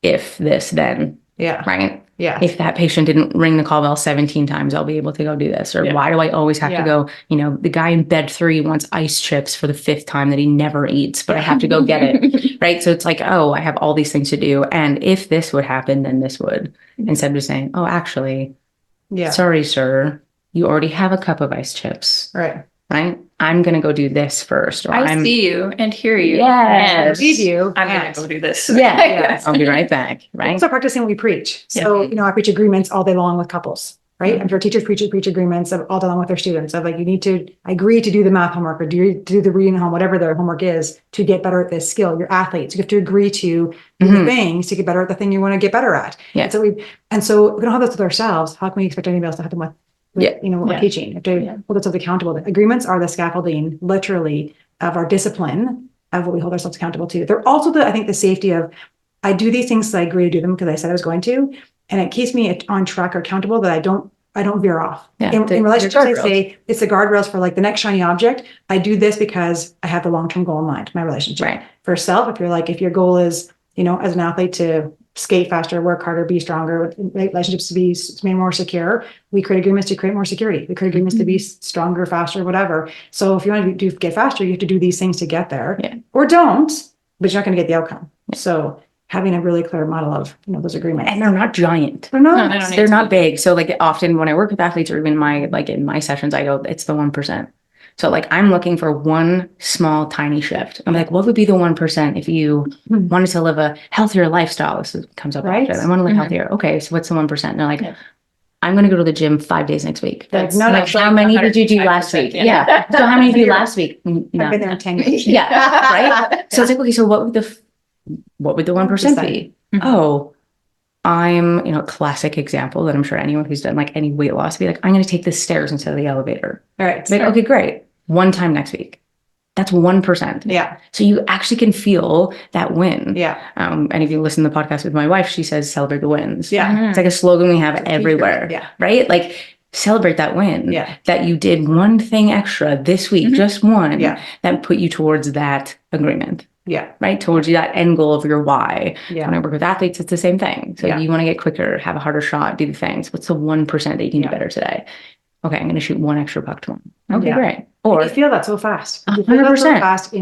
If this, then, right? Yeah. If that patient didn't ring the call bell 17 times, I'll be able to go do this. Or why do I always have to go, the guy in bed 3 wants ice chips for the 5th time that he never eats, but I have to go get it. Right. So it's oh, I have all these things to do. And if this would happen, then this would, instead of just saying, oh, actually, sorry, sir, you already have a cup of ice chips. Right. I'm going to go do this first. Or I see you and hear you. Yes. Read you. I'm going to go do this. I'll be right back. Right. So practicing what we preach. So, I preach agreements all day long with couples, right? I'm sure teachers preach agreements all day long with their students of you need to agree to do the math homework or do the reading home, whatever their homework is to get better at this skill. You're athletes. You have to agree to do the things to get better at the thing you want to get better at. And so we don't have this with ourselves. How can we expect anybody else to have them with what we're teaching? You have to hold ourselves accountable. The agreements are the scaffolding, literally, of our discipline, of what we hold ourselves accountable to. They're also I think the safety of, I do these things because I agree to do them because I said I was going to, and it keeps me on track or accountable that I don't veer off. In relationships, I say it's the guardrails for the next shiny object. I do this because I have the long-term goal in mind, my relationship. Right. For self, if your goal is, as an athlete to skate faster, work harder, be stronger, relationships to be made more secure. We create agreements to create more security. We create agreements to be stronger, faster, whatever. So if you want to get faster, you have to do these things to get there, or don't. but you're not going to get the outcome. So having a really clear model of, those agreements. And they're not giant. They're not. No, they don't need They're to not be. big. So like often when I work with athletes or even in my sessions, I go, it's the 1%. So like I'm looking for one small, tiny shift. I'm like, what would be the 1% if you wanted to live a healthier lifestyle? Comes up Right. often. I want to live Mhm. healthier. Okay, so what's the 1%? And they're like, Yeah. I'm going to go to the gym 5 days next week. Like, I'm like, how many did you do last 105%, week? Yeah. So how many did you do last week? I've been there 10 years. Yeah. Right. So it's like, okay, so what would the 1% be? Mhm. Oh, I'm, a classic example that I'm sure anyone who's done like any weight loss be like, I'm going to take the stairs instead of the elevator. All right. Like, okay, great. One time next week. That's 1%. Yeah. So you actually can feel that win. Yeah. And if you listen to the podcast with my wife, she says, celebrate the wins. Yeah. It's like a slogan we have everywhere. Yeah. Right? Like celebrate that win. Yeah. That you did one thing extra this week, just one, Yeah. that put you towards that agreement. Yeah. Right? Towards that end goal of your why. Yeah. When I work with athletes, it's the same thing. So Yeah. you want to get quicker, have a harder shot, do the things. What's the 1% that you can do better today? Okay, I'm going to shoot one extra puck tomorrow. Okay, Yeah. great. Or you feel that so fast. You feel that so 100%. fast in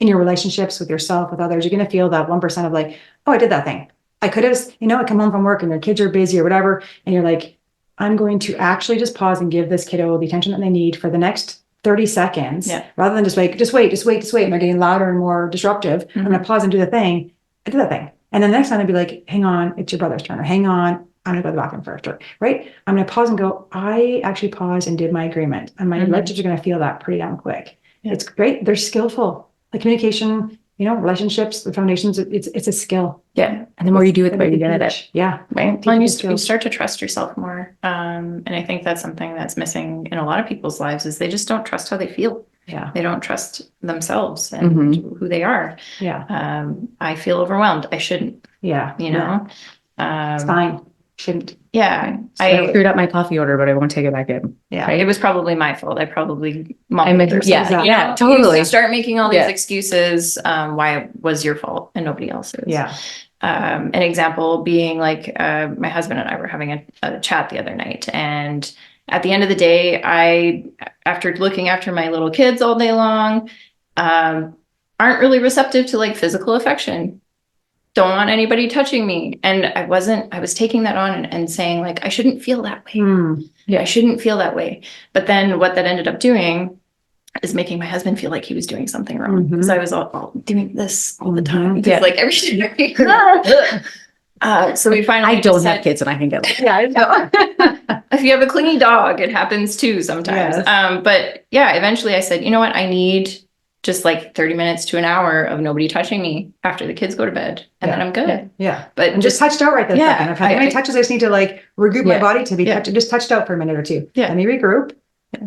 your relationships with yourself, with others. You're going to feel that 1% of like, oh, I did that thing. I could have, I come home from work and their kids are busy or whatever. And you're like, I'm going to actually just pause and give this kiddo the attention that they need for the next 30 seconds. Yeah. Rather than just wait. And they're getting louder and more disruptive. I'm going to pause and do the thing. I did that thing. And then the next time I'd be like, hang on, it's your brother's turn. Or hang on, I'm going to go to the bathroom first. Or, right? I'm going to pause and go, I actually paused and did my agreement. And my relationships are going to feel that pretty damn quick. Yeah. It's great. They're skillful. Like communication, relationships, the foundations, it's a skill. yeah. And the more you do it, the more you get at it. Yeah. Right? Well, and you skills. start to trust yourself more. And I think that's something that's missing in a lot of people's lives is they just don't trust how they feel. Yeah. They don't trust themselves and who they are. Yeah. I feel overwhelmed. I shouldn't, Yeah. It's fine. Shouldn't. Yeah. I screwed up my coffee order, but I won't take it back in. Yeah. Right? It was probably my fault. I probably I meant, mumbled or yeah, something. yeah, You totally. start making all these Yeah. excuses why it was your fault and nobody else's. Yeah. An example being like my husband and I were having a chat the other night, and at the end of the day, after looking after my little kids all day long, aren't really receptive to like physical affection. Don't want anybody touching me. And I was taking that on and saying like, I shouldn't feel that way. I shouldn't feel that way. But then what that ended up doing is making my husband feel like he was doing something wrong. Because I was all doing this all the time. Yeah. Like every so we finally I don't said, have kids and I can get like, Yeah. I know. if you have a clingy dog, it happens too sometimes. Yes. But yeah, eventually I said, you know what? I need just like 30 minutes to an hour of nobody touching me after the kids go to bed. And then I'm good. Yeah. But And just touched out right this Yeah, second. I've had many touches. I just need to like regroup my body to be just touched out for a minute or two. Yeah. Let me regroup.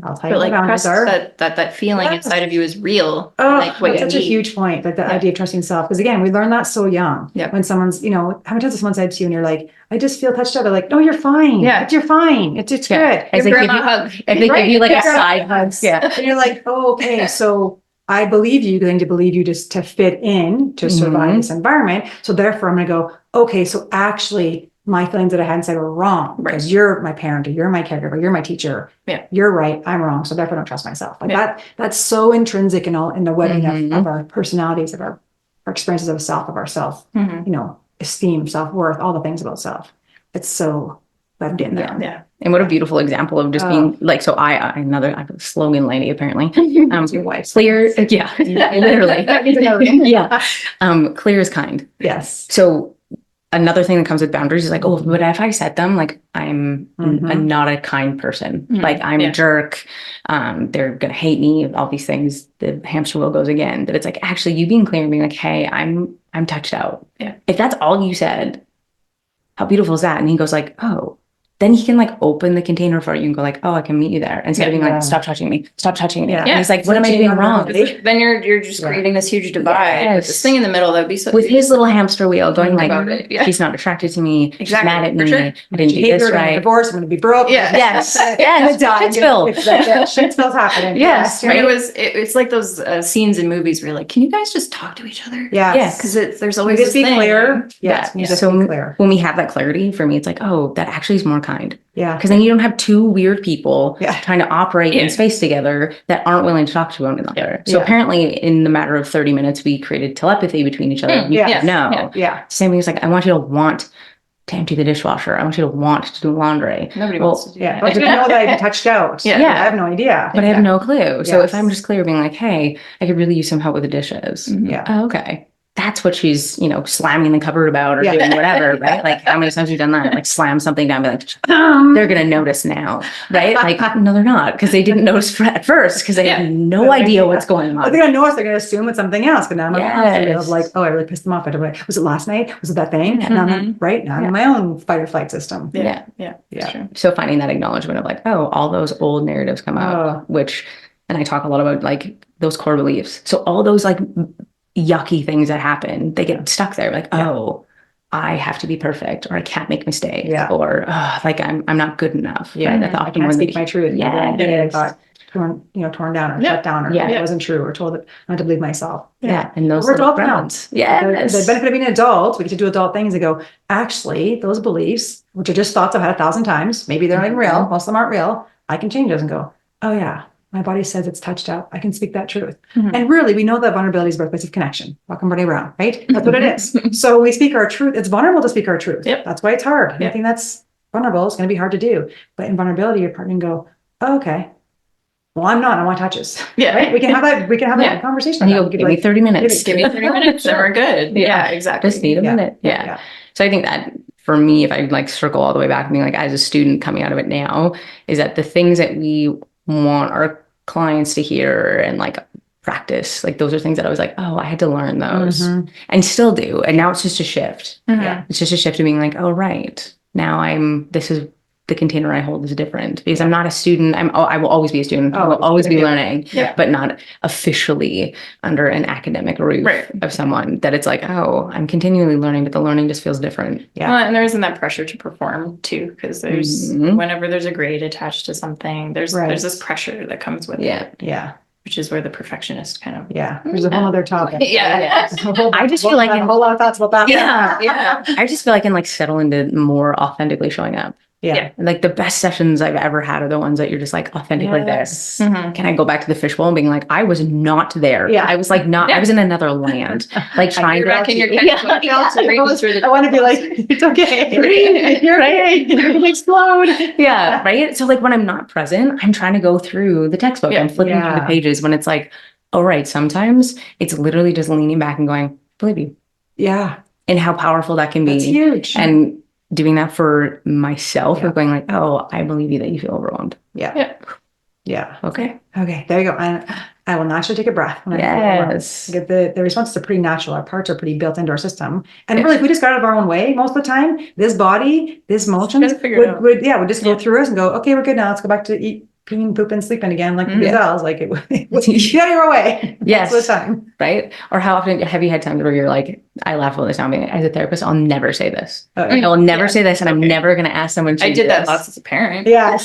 I'll tell you but what like boundaries trust are. that feeling Yes. inside of you is real. Oh, like what that's you such a need. huge point. That the Yeah. idea of trusting self. Because again, we learn that so young. Yeah. When someone's, how many times has someone said to you and you're like, I just feel touched out. They're like, no, you're fine. Yeah. You're fine. It's Yeah. good. As Give they give grandma you, a hug. if they give you like a Yeah. side hug. Yeah. And you're like, oh, okay. So I believe you, going to believe you just to fit in, to survive this environment. So therefore I'm going to go, okay, so actually my feelings that I had inside were wrong because you're my parent or you're my caregiver, you're my teacher. Yeah. You're right. I'm wrong. So therefore I don't trust myself. Like that's so intrinsic in the webbing of our personalities, of our experiences of self, of ourself, esteem, self-worth, all the things about self. It's so webbed in there. Yeah. And what a beautiful example of just being like, so I'm a slogan lady, apparently. Your wife. Clear. Yeah, literally. Yeah. Clear is kind. Yes. So another thing that comes with boundaries is like, oh, but if I set them, like I'm not a kind person. Like I'm a jerk. They're going to hate me. All these things, the hamster wheel goes again. But it's like, actually you being clear and being like, hey, I'm touched out. Yeah. If that's all you said, how beautiful is that? And he goes like, oh, then he can like open the container for you and go like, oh, I can meet you there. Instead of being like, stop touching me. Stop touching me. Yeah. And he's like, what am I doing wrong? Then you're just creating this huge divide. Yes. This thing in the middle that would be so With his little hamster wheel going like, about it. Yeah. she's not attracted to me. She's Exactly. mad at For me. sure. I didn't do Behavior, this I'm gonna right. divorce, I'm going to be broke. Yeah. Yes. Yes. Shitsville. Shitsville's happening. Yes. Right. Right. It's like those scenes in movies where you're like, can you guys just talk to each other? Yes. Because there's Can we always just this be thing. clear? Yes. Yeah. Just So be clear. when we have that clarity, for me, it's like, oh, that actually is more kind. Yeah. Because then you don't have two weird people Yeah. trying to operate in space together that aren't willing to talk to one another. So Yeah. apparently in the matter of 30 minutes, we created telepathy between each other. We Yeah. said no. Yeah. Same thing as like, I want you to want to empty the dishwasher. I want you to want to do laundry. Nobody Well, wants to do Yeah. that. But you didn't know that I even touched out. Yeah. I have no idea. But I have no clue. So if Yes. I'm just clear being like, hey, I could really use some help with the dishes. Yeah. Oh, okay. That's what she's, slamming the cupboard about or Yeah. doing whatever, right? Like how many times have you done that? Like slam something down, be like, they're going to notice now, right? Like, no, they're not, because they didn't notice at first because they had no idea what's going But on. they're gonna notice. They're gonna assume it's something else. But now I'm Yes. like, oh, I really pissed them off. Was it last night? Was it that thing? Yeah. Now I'm right now I'm in my own fight or flight system. Yeah. Yeah. That's true. So finding that acknowledgement of like, oh, all those old narratives come up, which, and I talk a lot about like those core beliefs. So all those like yucky things that happen, they get stuck there. Like, oh, I have to be perfect, or I can't make mistakes, or like I'm not good enough. Yeah. Right? That's I often can't when speak my truth. Yeah. I got torn down or shut down, or it wasn't true, or told that not to believe myself. Yeah. And those We're adults now. rounds. Yes. The benefit of being an adult, we get to do adult things and go, actually, those beliefs, which are just thoughts I've had 1,000 times, maybe they're not even real, most of them aren't real. I can change those and go, oh yeah, my body says it's touched out. I can speak that truth. And really, we know that vulnerability is birthplace of connection. Welcome, Bernie Brown, right? That's what it is. So when we speak our truth, it's vulnerable to speak our truth. Yep. That's why it's hard. Anything that's vulnerable is going to be hard to do. But in vulnerability, your partner can go, oh, okay. Well, I'm not. I want touches. Yeah. Right? We can have that. We can have that conversation. And you'll give me 30 minutes. Give me 30 minutes and we're good. Yeah, exactly. Just need a minute. Yeah. So I think that for me, if I like circle all the way back and being like, as a student coming out of it now, is that the things that we want our clients to hear and like practice, like those are things that I was like, oh, I had to learn those and still do. And now it's just a shift. It's just a shift to being like, oh, right. Now this is the container I hold is different because I'm not a student. I will always be a student. I will always be learning, but not officially under an academic roof of someone that it's like, oh, I'm continually learning, but the learning just feels different. Yeah. Well, and there isn't that pressure to perform too, because there's whenever there's a grade attached to something, there's this pressure that comes with it. Yeah. Which is where the perfectionist kind of there's a whole other topic. I just feel like a whole lot of thoughts about that. I just feel I can like settle into more authentically showing up. Yeah. Like the best sessions I've ever had are the ones that you're just like authentically there. Can I go back to the fishbowl and being like, I was not there. Yeah. I was like I was in another land. Like trying to back in your I want to be like, it's okay. You're okay. You explode. Yeah. Right. So like when I'm not present, I'm trying to go through the textbook. I'm flipping through the pages when it's like, oh, right. Sometimes it's literally just leaning back and going, believe you. Yeah. And how powerful that can be. That's huge. And doing that for myself of going like, oh, I believe you that you feel overwhelmed. Yeah. Okay. There you go. And I will naturally take a breath. When Yes. I the responses are pretty natural. Our parts are pretty built into our system. And really, if we just got out of our own way most of the time, this body, this emotions would just go through us and go, okay, we're good now. Let's go back to peeing, pooping, sleeping again, like the gazelles. Like it would get out of your way. Yes. Most of the time. Right. Or how often have you had times where you're like, I laugh all this time. As a therapist, I'll never say this. I will never say this. And I'm never going to ask someone to I do did that this. lots as a parent. Right.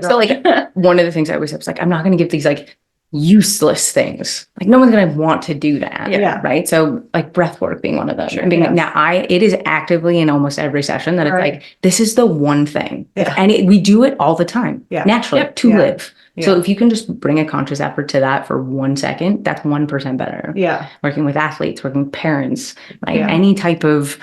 So like one of the things I always say was like, I'm not going to give these like useless things. Like no one's going to want to do that. Right. So like breath work being one of them. And being like, now it is actively in almost every session that it's like, this is the one thing. And we do it all the time. Naturally to live. So if you can just bring a conscious effort to that for 1 second, that's 1% better. Working with athletes, working with parents, like any type of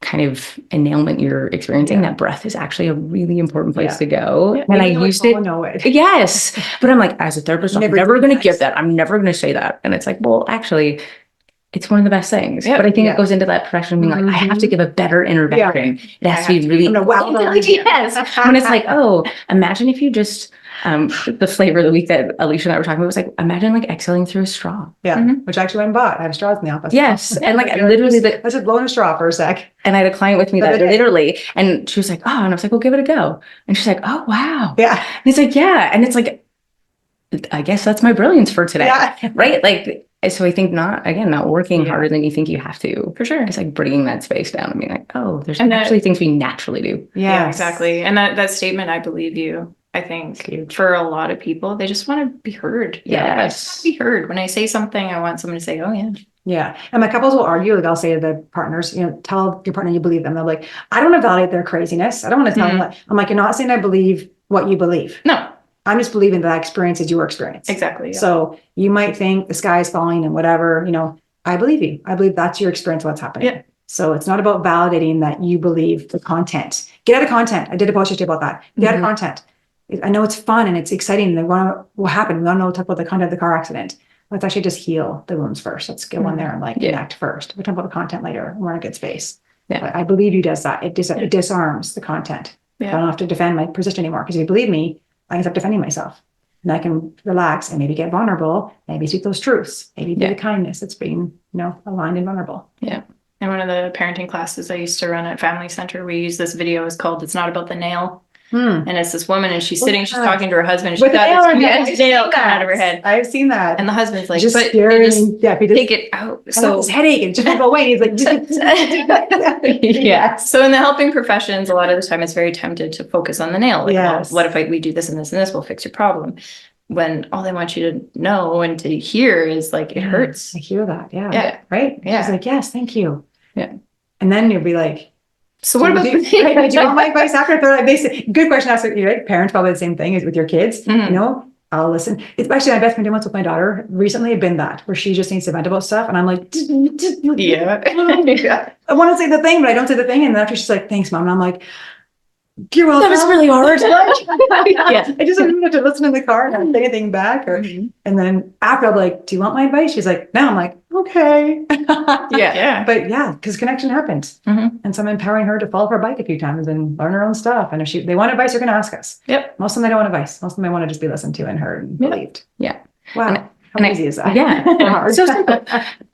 kind of ailment you're experiencing, that breath is actually a really important place to go. And I used it. Yes. But I'm like, as a therapist, I'm never going to give that. I'm never going to say that. And it's like, well, actually, it's one of the best things. But I think it goes into that profession being like, I have to give a better intervention. It has to be really, yes. When it's like, oh, imagine if you just, the flavor of the week that Alicia and I were talking about was like, imagine like exhaling through a straw. Which I actually went and bought. I have straws in the office. Yes. And like literally I just blowing a straw for a sec. And I had a client with me that literally, and she was like, oh, and I was like, well, give it a go. And she's like, oh, wow. Yeah. And it's like, yeah. And it's like, I guess that's my brilliance for today. Right. Like, so I think not working harder than you think you have to. For sure. It's like bringing that space down and being like, oh, there's actually things we naturally do. Yeah, exactly. And that statement, I believe you. I think for a lot of people, they just want to be heard. Yes. Be heard. When I say something, I want someone to say, oh, yeah. Yeah. And my couples will argue, like I'll say to the partners, tell your partner you believe them. They're like, I don't want to validate their craziness. I don't want to tell them that. I'm like, you're not saying I believe what you believe. No, I'm just believing that experience is your experience. exactly. Yeah. So you might think the sky is falling and whatever, I believe you. I believe that's your experience, what's happening. Yeah. So it's not about validating that you believe the content. Get out of content. I did a post yesterday about that. Get out of content. I know it's fun and it's exciting and what happened. We want to talk about the content of the car accident. Let's actually just heal the wounds first. Let's go in there and connect first. We'll talk about the content later. We're in a good space. Yeah. But I believe you does that. It disarms the content. Yeah. I don't have to defend my position anymore because if you believe me, I can stop defending myself. And I can relax and maybe get vulnerable, maybe speak those truths, maybe be the kindness that's being, aligned and vulnerable. Yeah. In one of the parenting classes I used to run at Family Center, we use this video. It's called "It's Not About the Nail." And it's this woman and she's sitting, she's talking to her husband. She's got this nail coming out of her head. I've seen that. And the husband's like, just but scary. take it out. So his headache and just go away. He's like, yeah. So in the helping professions, a lot of the time it's very tempted to focus on the nail. Like, well, what if we do this and this and this? We'll fix your problem. When all they want you to know and to hear is like, it hurts. I hear that. Yeah. Yeah. Right. Yeah. She's like, yes, thank you. Yeah. And then you'll be like, so what about do you want my advice after? They're like, good question. Ask right? Parents probably the same thing as with your kids. I'll listen. It's actually my best friend doing once with my daughter recently had been that where she just needs to vent about stuff. And I'm like, yeah. I want to say the thing, but I don't say the thing. And then after she's like, thanks, mom. And I'm like, you're welcome. That was really hard. Yeah. I just don't have to listen in the car and not say anything back. And then after I'm like, do you want my advice? She's like, no. I'm like, okay. Yeah. But yeah, because connection happens. And so I'm empowering her to fall off her bike a few times and learn her own stuff. And if they want advice, they're going to ask us. Yep. Most of them, they don't want advice. Most of them, they want to just be listened to and heard and believed. Yeah. Wow. How easy is that? Yeah. Hard. So simple.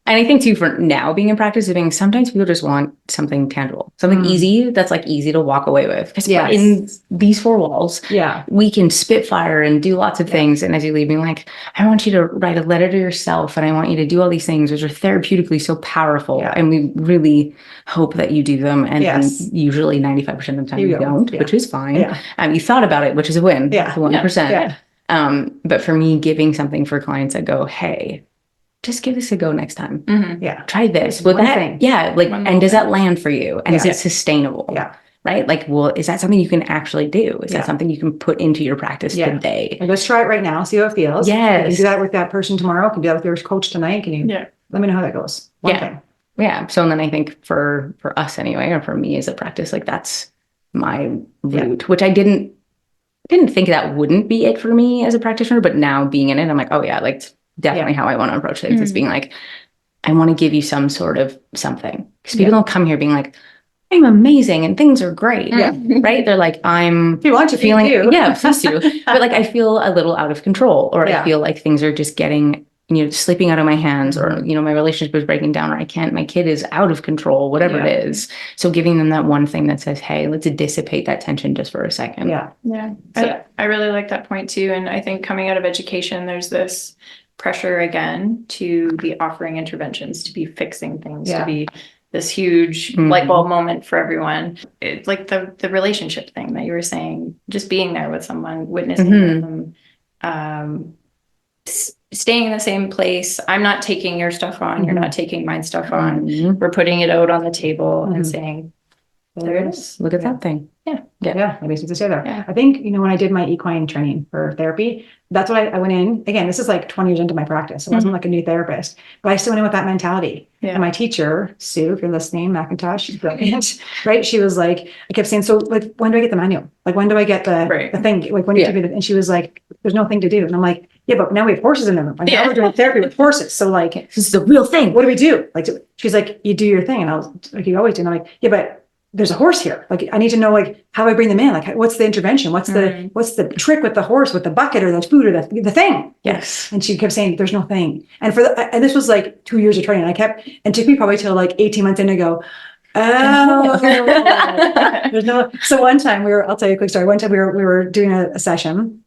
And I think too, for now being in practice, sometimes people just want something tangible, something easy that's like easy to walk away with. Because in these four walls, we can spitfire and do lots of things. And as you leave, being like, I want you to write a letter to yourself and I want you to do all these things which are therapeutically so powerful. And we really hope that you do them. And then usually 95% of the time you don't, which is fine. You thought about it, which is a win. The 1%. But for me, giving something for clients that go, hey, just give this a go next time. Try this. Will that, and does that land for you? And is it sustainable? Right? Like, well, is that something you can actually do? Is that something you can put into your practice today? Like, let's try it right now. See how it feels. Yes. You can do that with that person tomorrow. You can do that with your coach tonight. Can you let me know how that goes? One thing. Yeah. So then I think for us anyway, or for me as a practice, like that's my route, which I didn't think that wouldn't be it for me as a practitioner, but now being in it, I'm like, oh yeah, like definitely how I want to approach things. It's being like, I want to give you some sort of something. Because people don't come here being like, I'm amazing and things are great. Right? They're like, I'm feeling, please do. But like, I feel a little out of control, or I feel like things are just getting, slipping out of my hands, or, my relationship is breaking down, or my kid is out of control, whatever it is. So giving them that one thing that says, hey, let's dissipate that tension just for a second. So, I really like that point too. And I think coming out of education, there's this pressure again to be offering interventions, to be fixing things, to be this huge light bulb moment for everyone. It's like the relationship thing that you were saying, just being there with someone, witnessing them, staying in the same place. I'm not taking your stuff on. You're not taking my stuff on. We're putting it out on the table and saying, there it is. Look at that thing. Yeah. Maybe to stay there. I think, when I did my equine training for therapy, that's what I went in. Again, this is like 20 years into my practice. It wasn't like a new therapist, but I still went in with that mentality. And my teacher, Sue, if you're listening, McIntosh, she's brilliant, right? She was like, I kept saying, so like, when do I get the manual? Like, when do I get the thing? Like, when do you do it? And she was like, there's no thing to do. And I'm like, yeah, but now we have horses in them. Like, now we're doing therapy with horses. So like, this is the real thing. What do we do? Like, she's like, you do your thing. And I was like, you always do. And I'm like, yeah, but there's a horse here. Like, I need to know, like, how I bring them in. Like, what's the intervention? What's the trick with the horse, with the bucket or the food or the thing? Yes. And she kept saying, there's no thing. And and this was like 2 years of training. And it took me probably till like 18 months in to go, oh, there's no. So one time I'll tell you a quick story. One time we were doing a session,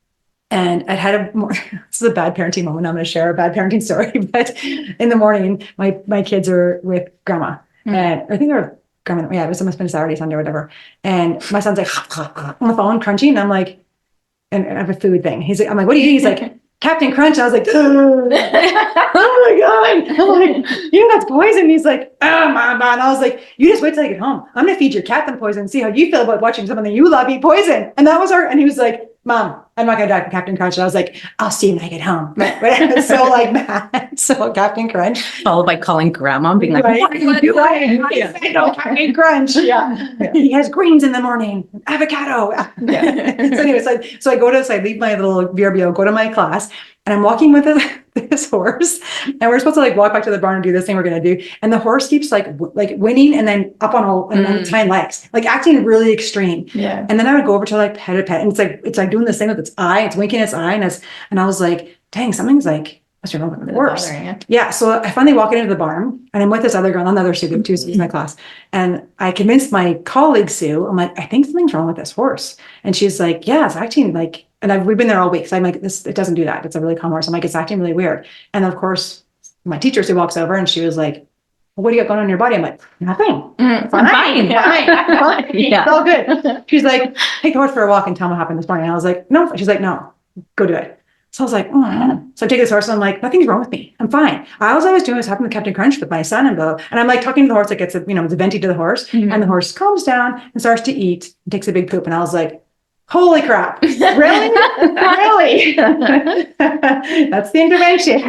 and I had this is a bad parenting moment. I'm going to share a bad parenting story, but in the morning, my kids are with grandma, and I think they're grandma. Yeah, must have been Saturday, Sunday, or whatever. And my son's like on the phone crunching, and I'm like, and I have a food thing. I'm like, what do you eat? He's like, Captain Crunch. I was like, oh my God. I'm like, that's poison. He's like, oh, mama. And I was like, you just wait till I get home. I'm going to feed your cat the poison and see how you feel about watching someone that you love eat poison. And that was her. And he was like, Mom, I'm not going to die from Captain Crunch. And I was like, I'll see you when I get home. But I was so like mad. So Captain Crunch. Followed by calling grandma and being like, Right. what are you doing? I said, no, Captain Crunch. Yeah. He has greens in the morning, avocado. Yeah. So anyway, so I go to, so I leave my little VRBO, go to my class, and I'm walking with this horse, and we're supposed to like walk back to the barn and do this thing we're gonna do, and the horse keeps like winning and then up on all and then its hind legs, like acting really extreme. Yeah. And then I would go over to like pet it, and it's like doing this thing with its eye, it's winking its eye, and I was like, dang, something's like, what's wrong with the horse? Yeah. So I finally walk into the barn, and I'm with this other girl, another Sue, two Sues in my class. And I convinced my colleague Sue, I'm like, I think something's wrong with this horse. And she's like, yeah, it's acting like, and we've been there all week. So I'm like, it doesn't do that. It's a really calm horse. I'm like, it's acting really weird. And of course, my teacher Sue walks over and she was like, well, what do you got going on in your body? I'm like, nothing. Fine. Yeah. It's all good. She's like, take the horse for a walk and tell me what happened this morning. And I was like, no. She's like, no, go do it. So I was like, So I take this horse and I'm like, nothing's wrong with me. I'm fine. All I was doing was having the Captain Crunch with my son and I'm like talking to the horse, like it's it's venting to the horse, and the horse calms down and starts to eat and takes a big poop. And I was like, holy crap. Really? Really? That's the intervention.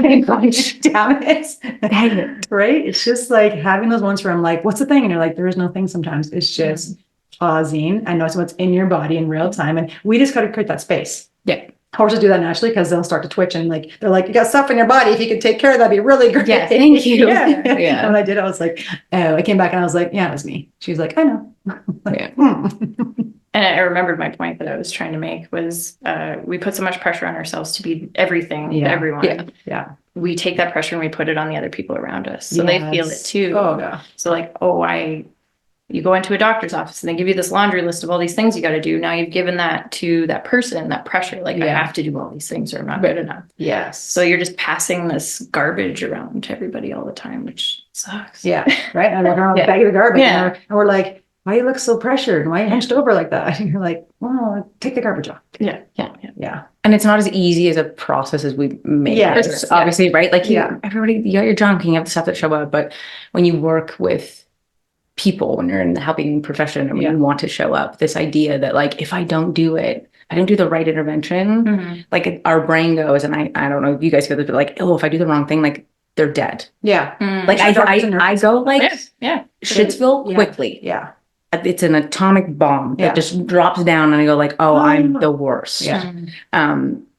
Damn it. Right? It's just like having those moments where I'm like, what's the thing? And you're like, there is no thing sometimes. It's just pausing. I know it's what's in your body in real time. And we just got to create that space. Yeah. Horses do that naturally because they'll start to twitch and like they're like, you got stuff in your body. If you could take care of that, would be really great. Yeah, thank you. Yeah. Yeah. And when I did, I was like, oh, I came back and I was like, yeah, it was me. She was like, I know. Yeah. And I remembered my point that I was trying to make was we put so much pressure on ourselves to be everything to everyone. Yeah. Yeah. We take that pressure and we put it on the other people around us. So they feel it too. Oh, yeah. So like, you go into a doctor's office and they give you this laundry list of all these things you got to do. Now you've given that to that person, that pressure, like I have to do all these things or I'm not good enough. Yes. So you're just passing this garbage around to everybody all the time, which sucks. Yeah. Right. And I walk around with a bag of the garbage and we're like, why you look so pressured? Why are you hunched over like that? And you're like, well, take the garbage off. Yeah. And it's not as easy as a process as we make it. Yes. Obviously, right? Like everybody, you got your junk and you have the stuff that show up. But when you work with people, when you're in the helping profession and when you want to show up, this idea that like, if I don't do it, I don't do the right intervention, like our brain goes, and I don't know if you guys feel this, but like, oh, if I do the wrong thing, like they're dead. Yeah. Like I go like Shitsville quickly. Yeah. It's an atomic bomb that just drops down and I go like, oh, I'm the worst. Yeah.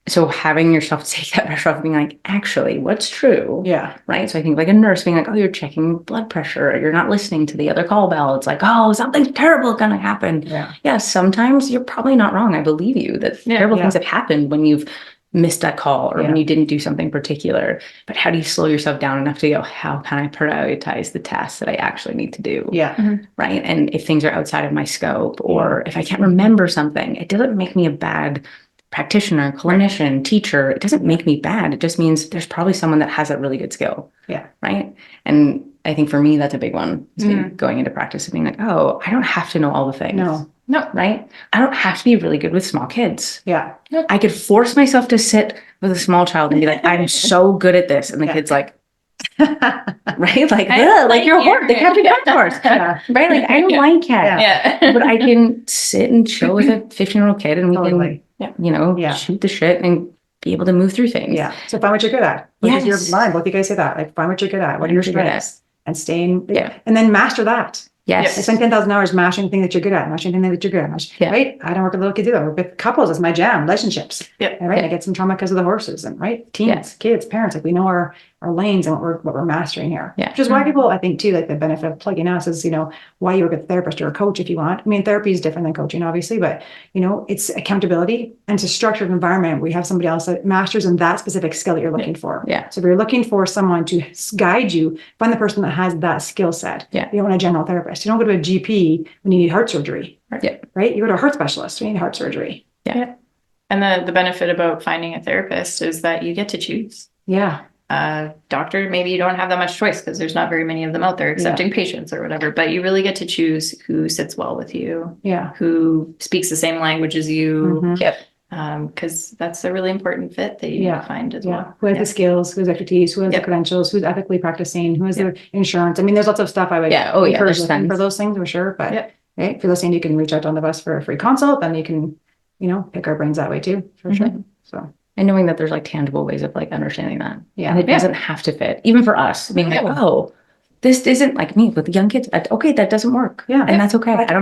So having yourself take that pressure off, being like, actually, what's true? Yeah. Right. So I think like a nurse being like, oh, you're checking blood pressure. You're not listening to the other call bell. It's like, oh, something terrible going to happen. Yeah. Sometimes you're probably not wrong. I believe you that terrible things have happened when you've missed that call or when you didn't do something particular. But how do you slow yourself down enough to go, how can I prioritize the tasks that I actually need to do? Yeah. Right. And if things are outside of my scope or if I can't remember something, it doesn't make me a bad practitioner, clinician, teacher. It doesn't make me bad. It just means there's probably someone that has that really good skill. Yeah. Right. And I think for me, that's a big one. Going into practice and being like, oh, I don't have to know all the things. No. Right. I don't have to be really good with small kids. Yeah. I could force myself to sit with a small child and be like, I'm so good at this. And the kid's like, right? Like, like you're horse, the Captain Crunch horse. Right? Like, I don't like cat. But I can sit and chill with a 15-year-old kid and we can, shoot the shit and be able to move through things. Yeah. So find what you're good at. What is your mind? Both of you guys say that. Like, find what you're good at. What are your strengths? And staying, and then master that. Yes. I spend 10,000 hours mastering the thing that you're good at, mastering the thing that you're good at. Right? I don't work with little kids either. I work with couples. That's my jam. Relationships. Right? I get some trauma because of the horses and teens, kids, parents. Like we know our lanes and what we're mastering here. Which is why people, I think too, like the benefit of plugging us is, why you work with a therapist or a coach if you want. I mean, therapy is different than coaching, obviously, but it's accountability and it's a structured environment where you have somebody else that masters in that specific skill that you're looking for. So if you're looking for someone to guide you, find the person that has that skill set. You don't want a general therapist. You don't go to a GP when you need heart surgery. Right? You go to a heart specialist when you need heart surgery. And the benefit about finding a therapist is that you get to choose. Doctor, maybe you don't have that much choice because there's not very many of them out there accepting patients or whatever, but you really get to choose who sits well with you, who speaks the same language as you, Because that's a really important fit that you need to find as Yeah. well. Who has the skills, who has expertise, who has the Yep. credentials, who's ethically practicing, who has the insurance. I mean, there's lots of stuff I would Yeah. Oh, yeah. encourage There's looking for tons. those things for sure. But Yep. right, if you're listening, you can reach out to one of us for a free consult, then you can, pick our brains that way too, for sure. So And knowing that there's like tangible ways of like understanding that. Yeah. And it doesn't have to fit, even for us, being like, No. oh, this isn't like me with the young kids. Okay, that doesn't work. Yeah. And that's okay. I know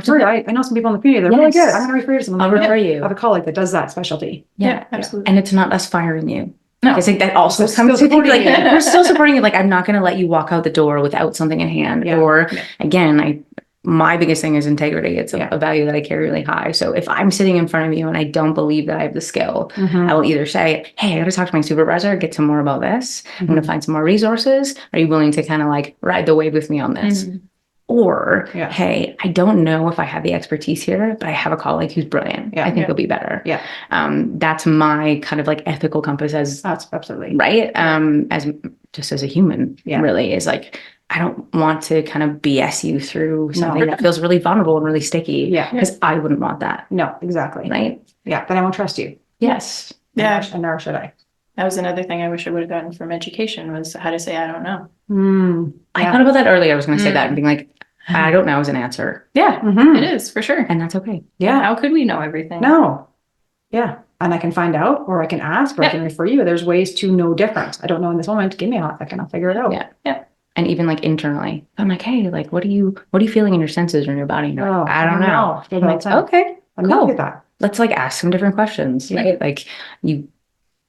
some people in the community, they're really good. Yes. I'm gonna refer you to someone. I'll Like, refer yeah, you. I have a colleague that does that specialty. Yeah. Absolutely. And it's not us firing you. No. I think that also We're still comes to think like supporting you. we're still supporting you. Like, I'm not gonna let you walk out the door without something in hand. Yeah. Or Yeah. again, my biggest thing is integrity. It's Yeah. a value that I carry really high. So if I'm sitting in front of you and I don't believe that I have the skill, I will either say, hey, I gotta talk to my supervisor, get some more about this. I'm gonna find some more resources. Are you willing to kind of like ride the wave with me on this? Mhm. Or, Yeah. hey, I don't know if I have the expertise here, but I have a colleague who's brilliant. Yeah. I think Yeah. it'll be better. Yeah. That's my kind of like ethical compass as That's absolutely right. As just as a human, Yeah. really is like, I don't want to kind of BS you through something No. that feels really vulnerable and really sticky. Yeah. Because I wouldn't want that. No, exactly. Right. Yeah. Then I won't trust you. Yes. Yeah. And nor should I. That was another thing I wish I would have gotten from education was how to say, I don't know. I Yeah. thought about that earlier. I was going to say that and being like, I don't know is an answer. Yeah, Mhm. it is for sure. And that's okay. Yeah. How could we know everything? No. Yeah. And I can find out, or I can ask, or I Yeah. can refer you. There's ways to know different. I don't know in this moment. Give me a hot second. I'll figure it out. Yeah. Yeah. And even like internally, I'm like, hey, like, what are you feeling in your senses or in your body? And you're Oh, like, I don't know. Feel I'm that like, all the time. okay, I'm not cool. good at that. Let's like ask some different questions, Yeah. right? Like you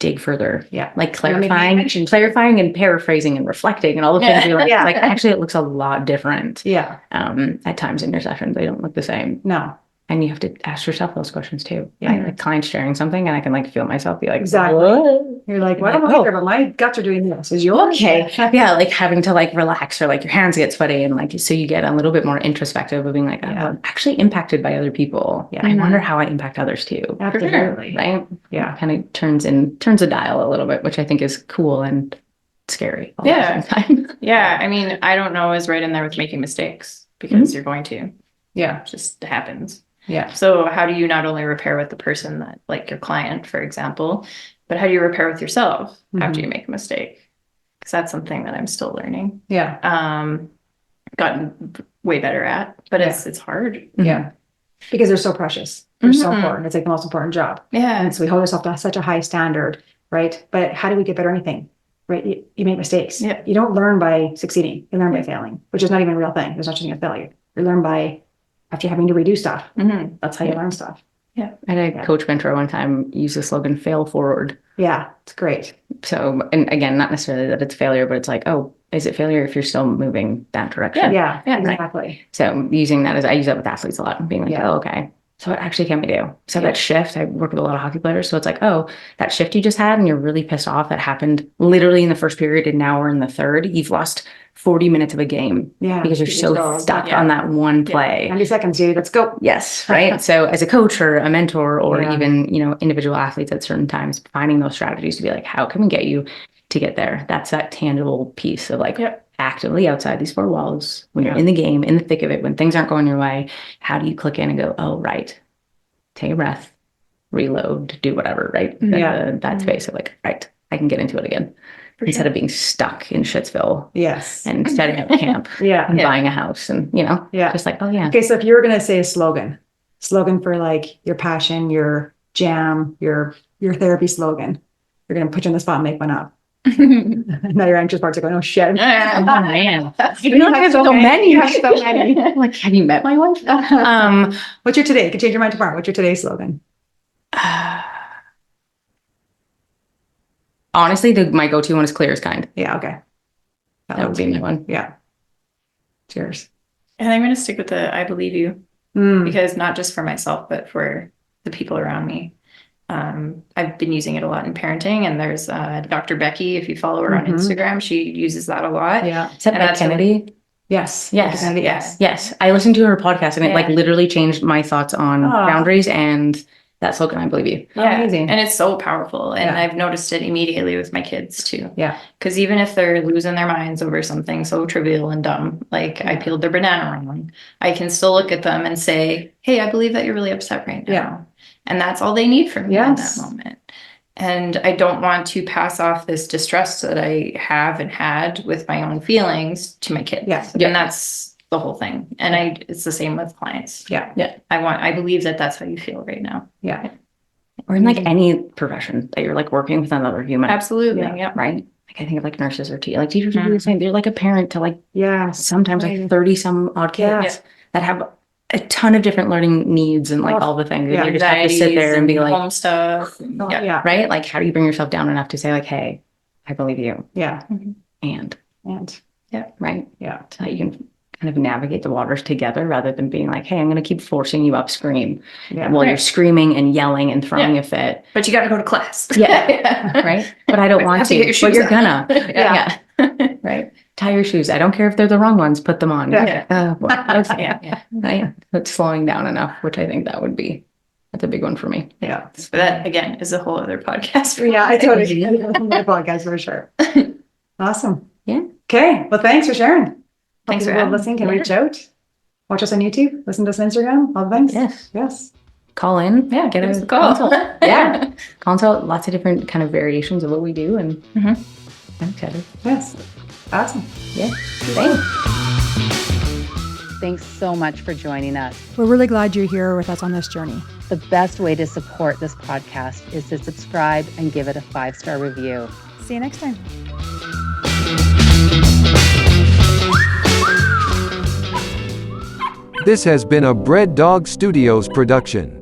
dig further. Yeah. Like Let me pay attention. clarifying and paraphrasing and reflecting and all the things you're like, Yeah. it's like actually it looks a lot different. Yeah. At times in your sessions, they don't look the same. No. And you have to ask yourself those questions too. Yeah. Right? Like clients sharing something and I can like feel myself be like, Exactly. what? You're like, well, I Like, don't know oh. either, but my guts are doing this. Is yours? Okay. Yeah. Like having to like relax or like your hands get sweaty and like, so you get a little bit more introspective of being like, oh, Yeah. I'm actually impacted by other people. Yeah. I wonder how I impact others too. Absolutely. Right. Yeah. Kind of turns a dial a little bit, which I think is cool and scary. All Yeah. at the same time. Yeah. I mean, I don't know is right in there with making mistakes because you're going to. Yeah. It just happens. Yeah. So how do you not only repair with the person that, like your client, for example, but how do you repair with yourself after you make a mistake? Because that's something that I'm still learning. Yeah. Gotten way better at, but it's hard. Yeah. Because they're so precious. They're so Mhm. important. It's like the most important job. Yeah. And so we hold ourselves to such a high standard, right? But how do we get better at anything? Right? You make mistakes. Yeah. You don't learn by succeeding. You learn by failing, which is not even a real thing. There's not such a failure. You learn by after having to redo stuff. Mhm. That's how you learn stuff. I had a coach mentor one time use the slogan fail forward. Yeah. It's great. So, and again, not necessarily that it's failure, but it's like, oh, is it failure if you're still moving that direction? Yeah. Yeah. Exactly. So using that I use that with athletes a lot and being like, Yeah. oh, okay. So what actually can we do? So Yeah. that shift, I work with a lot of hockey players. So it's like, oh, that shift you just had and you're really pissed off. That happened literally in the first period and now we're in the third. You've lost 40 minutes of a game Yeah. because you're so stuck Yeah. on that one play. 90 seconds, dude. Let's go. Yes, right. So as a coach or a mentor or Yeah. even, individual athletes at certain times, finding those strategies to be like, how can we get you to get there? That's that tangible piece of like actively outside these four walls when you're in the game, in the thick of it, when things aren't going your way, how do you click in and go, oh, right. Take a breath, reload, do whatever, right? Yeah. That space of like, right, I can get into it again. Instead of being stuck in Shitsville Yes. and setting up camp Yeah. and buying a house and, just like, oh yeah. Okay. So if you were going to say a slogan for like your passion, your jam, your therapy slogan, you're going to put you on the spot and make one up. Now your anxious parts are going, oh shit. Oh man. I have so many. You have so many. Like, have you met my wife? What's your today? You can change your mind tomorrow. What's your today slogan? Honestly, my go-to one is clear as kind. Yeah. Okay. That would be my one. Yeah. Cheers. And I'm going to stick with the I believe you because not just for myself, but for the people around me. I've been using it a lot in parenting, and there's Dr. Becky. If you follow her on Instagram, she uses that a lot. Yeah. Is that And by that's Kennedy? Yes. Yes. Kennedy, Yes. Yes. I listened to her podcast and it like Yeah. literally changed my thoughts on boundaries and that slogan, I believe you. Yeah. Amazing. And it's so powerful. And Yeah. I've noticed it immediately with my kids too. Yeah. Because even if they're losing their minds over something so trivial and dumb, like I peeled their banana wrong, I can still look at them and say, hey, I believe that you're really upset right now. Yeah. And that's all they need from me in that Yes. moment. And I don't want to pass off this distress that I have and had with my own feelings to my kids. Yes. And that's the whole thing. And it's the same with clients. Yeah. I believe that that's how you feel right now. Yeah. Or in like any profession that you're like working with another human. Absolutely. Yeah. Yeah. Right? Like I think of like nurses or like teachers are the same. They're like a parent to like Yes. sometimes like 30 some odd kids Yes. that have a ton of different learning needs and like all the things. Yeah. And you just have to sit there and be like, home stuff. Yeah. right? Like, how do you bring yourself down enough to say like, hey, I believe you. Yeah. And right. Yeah. So that you can kind of navigate the waters together rather than being like, hey, I'm going to keep forcing you upstream Yeah. while you're screaming and yelling and throwing a fit. But you got to go to class. Yeah. Right. But I don't want have to get to, your but shoes you're on. gonna. Yeah. Right. Tie your shoes. I don't care if they're the wrong ones, put them on. Yeah. Okay. Yeah. Right. But slowing down enough, which I think that's a big one for me. Yeah. But that again is a whole other podcast. Yeah, I totally my podcast for sure. Awesome. Yeah. Okay. Well, thanks for sharing. Thanks for People having me. listening can Yeah. reach out. Watch us on YouTube. Listen to us on Instagram. All the things. Yes. Yes. Call in. Yeah, Get give us a a call. consult. Yeah. Consult. Lots of different kind of variations of what we do. And Mhm. I'm excited. Yes. Awesome. Yeah. Thanks. Thanks so much for joining us. We're really glad you're here with us on this journey. The best way to support this podcast is to subscribe and give it a 5-star review. See you next time. This has been a Bread Dog Studios production.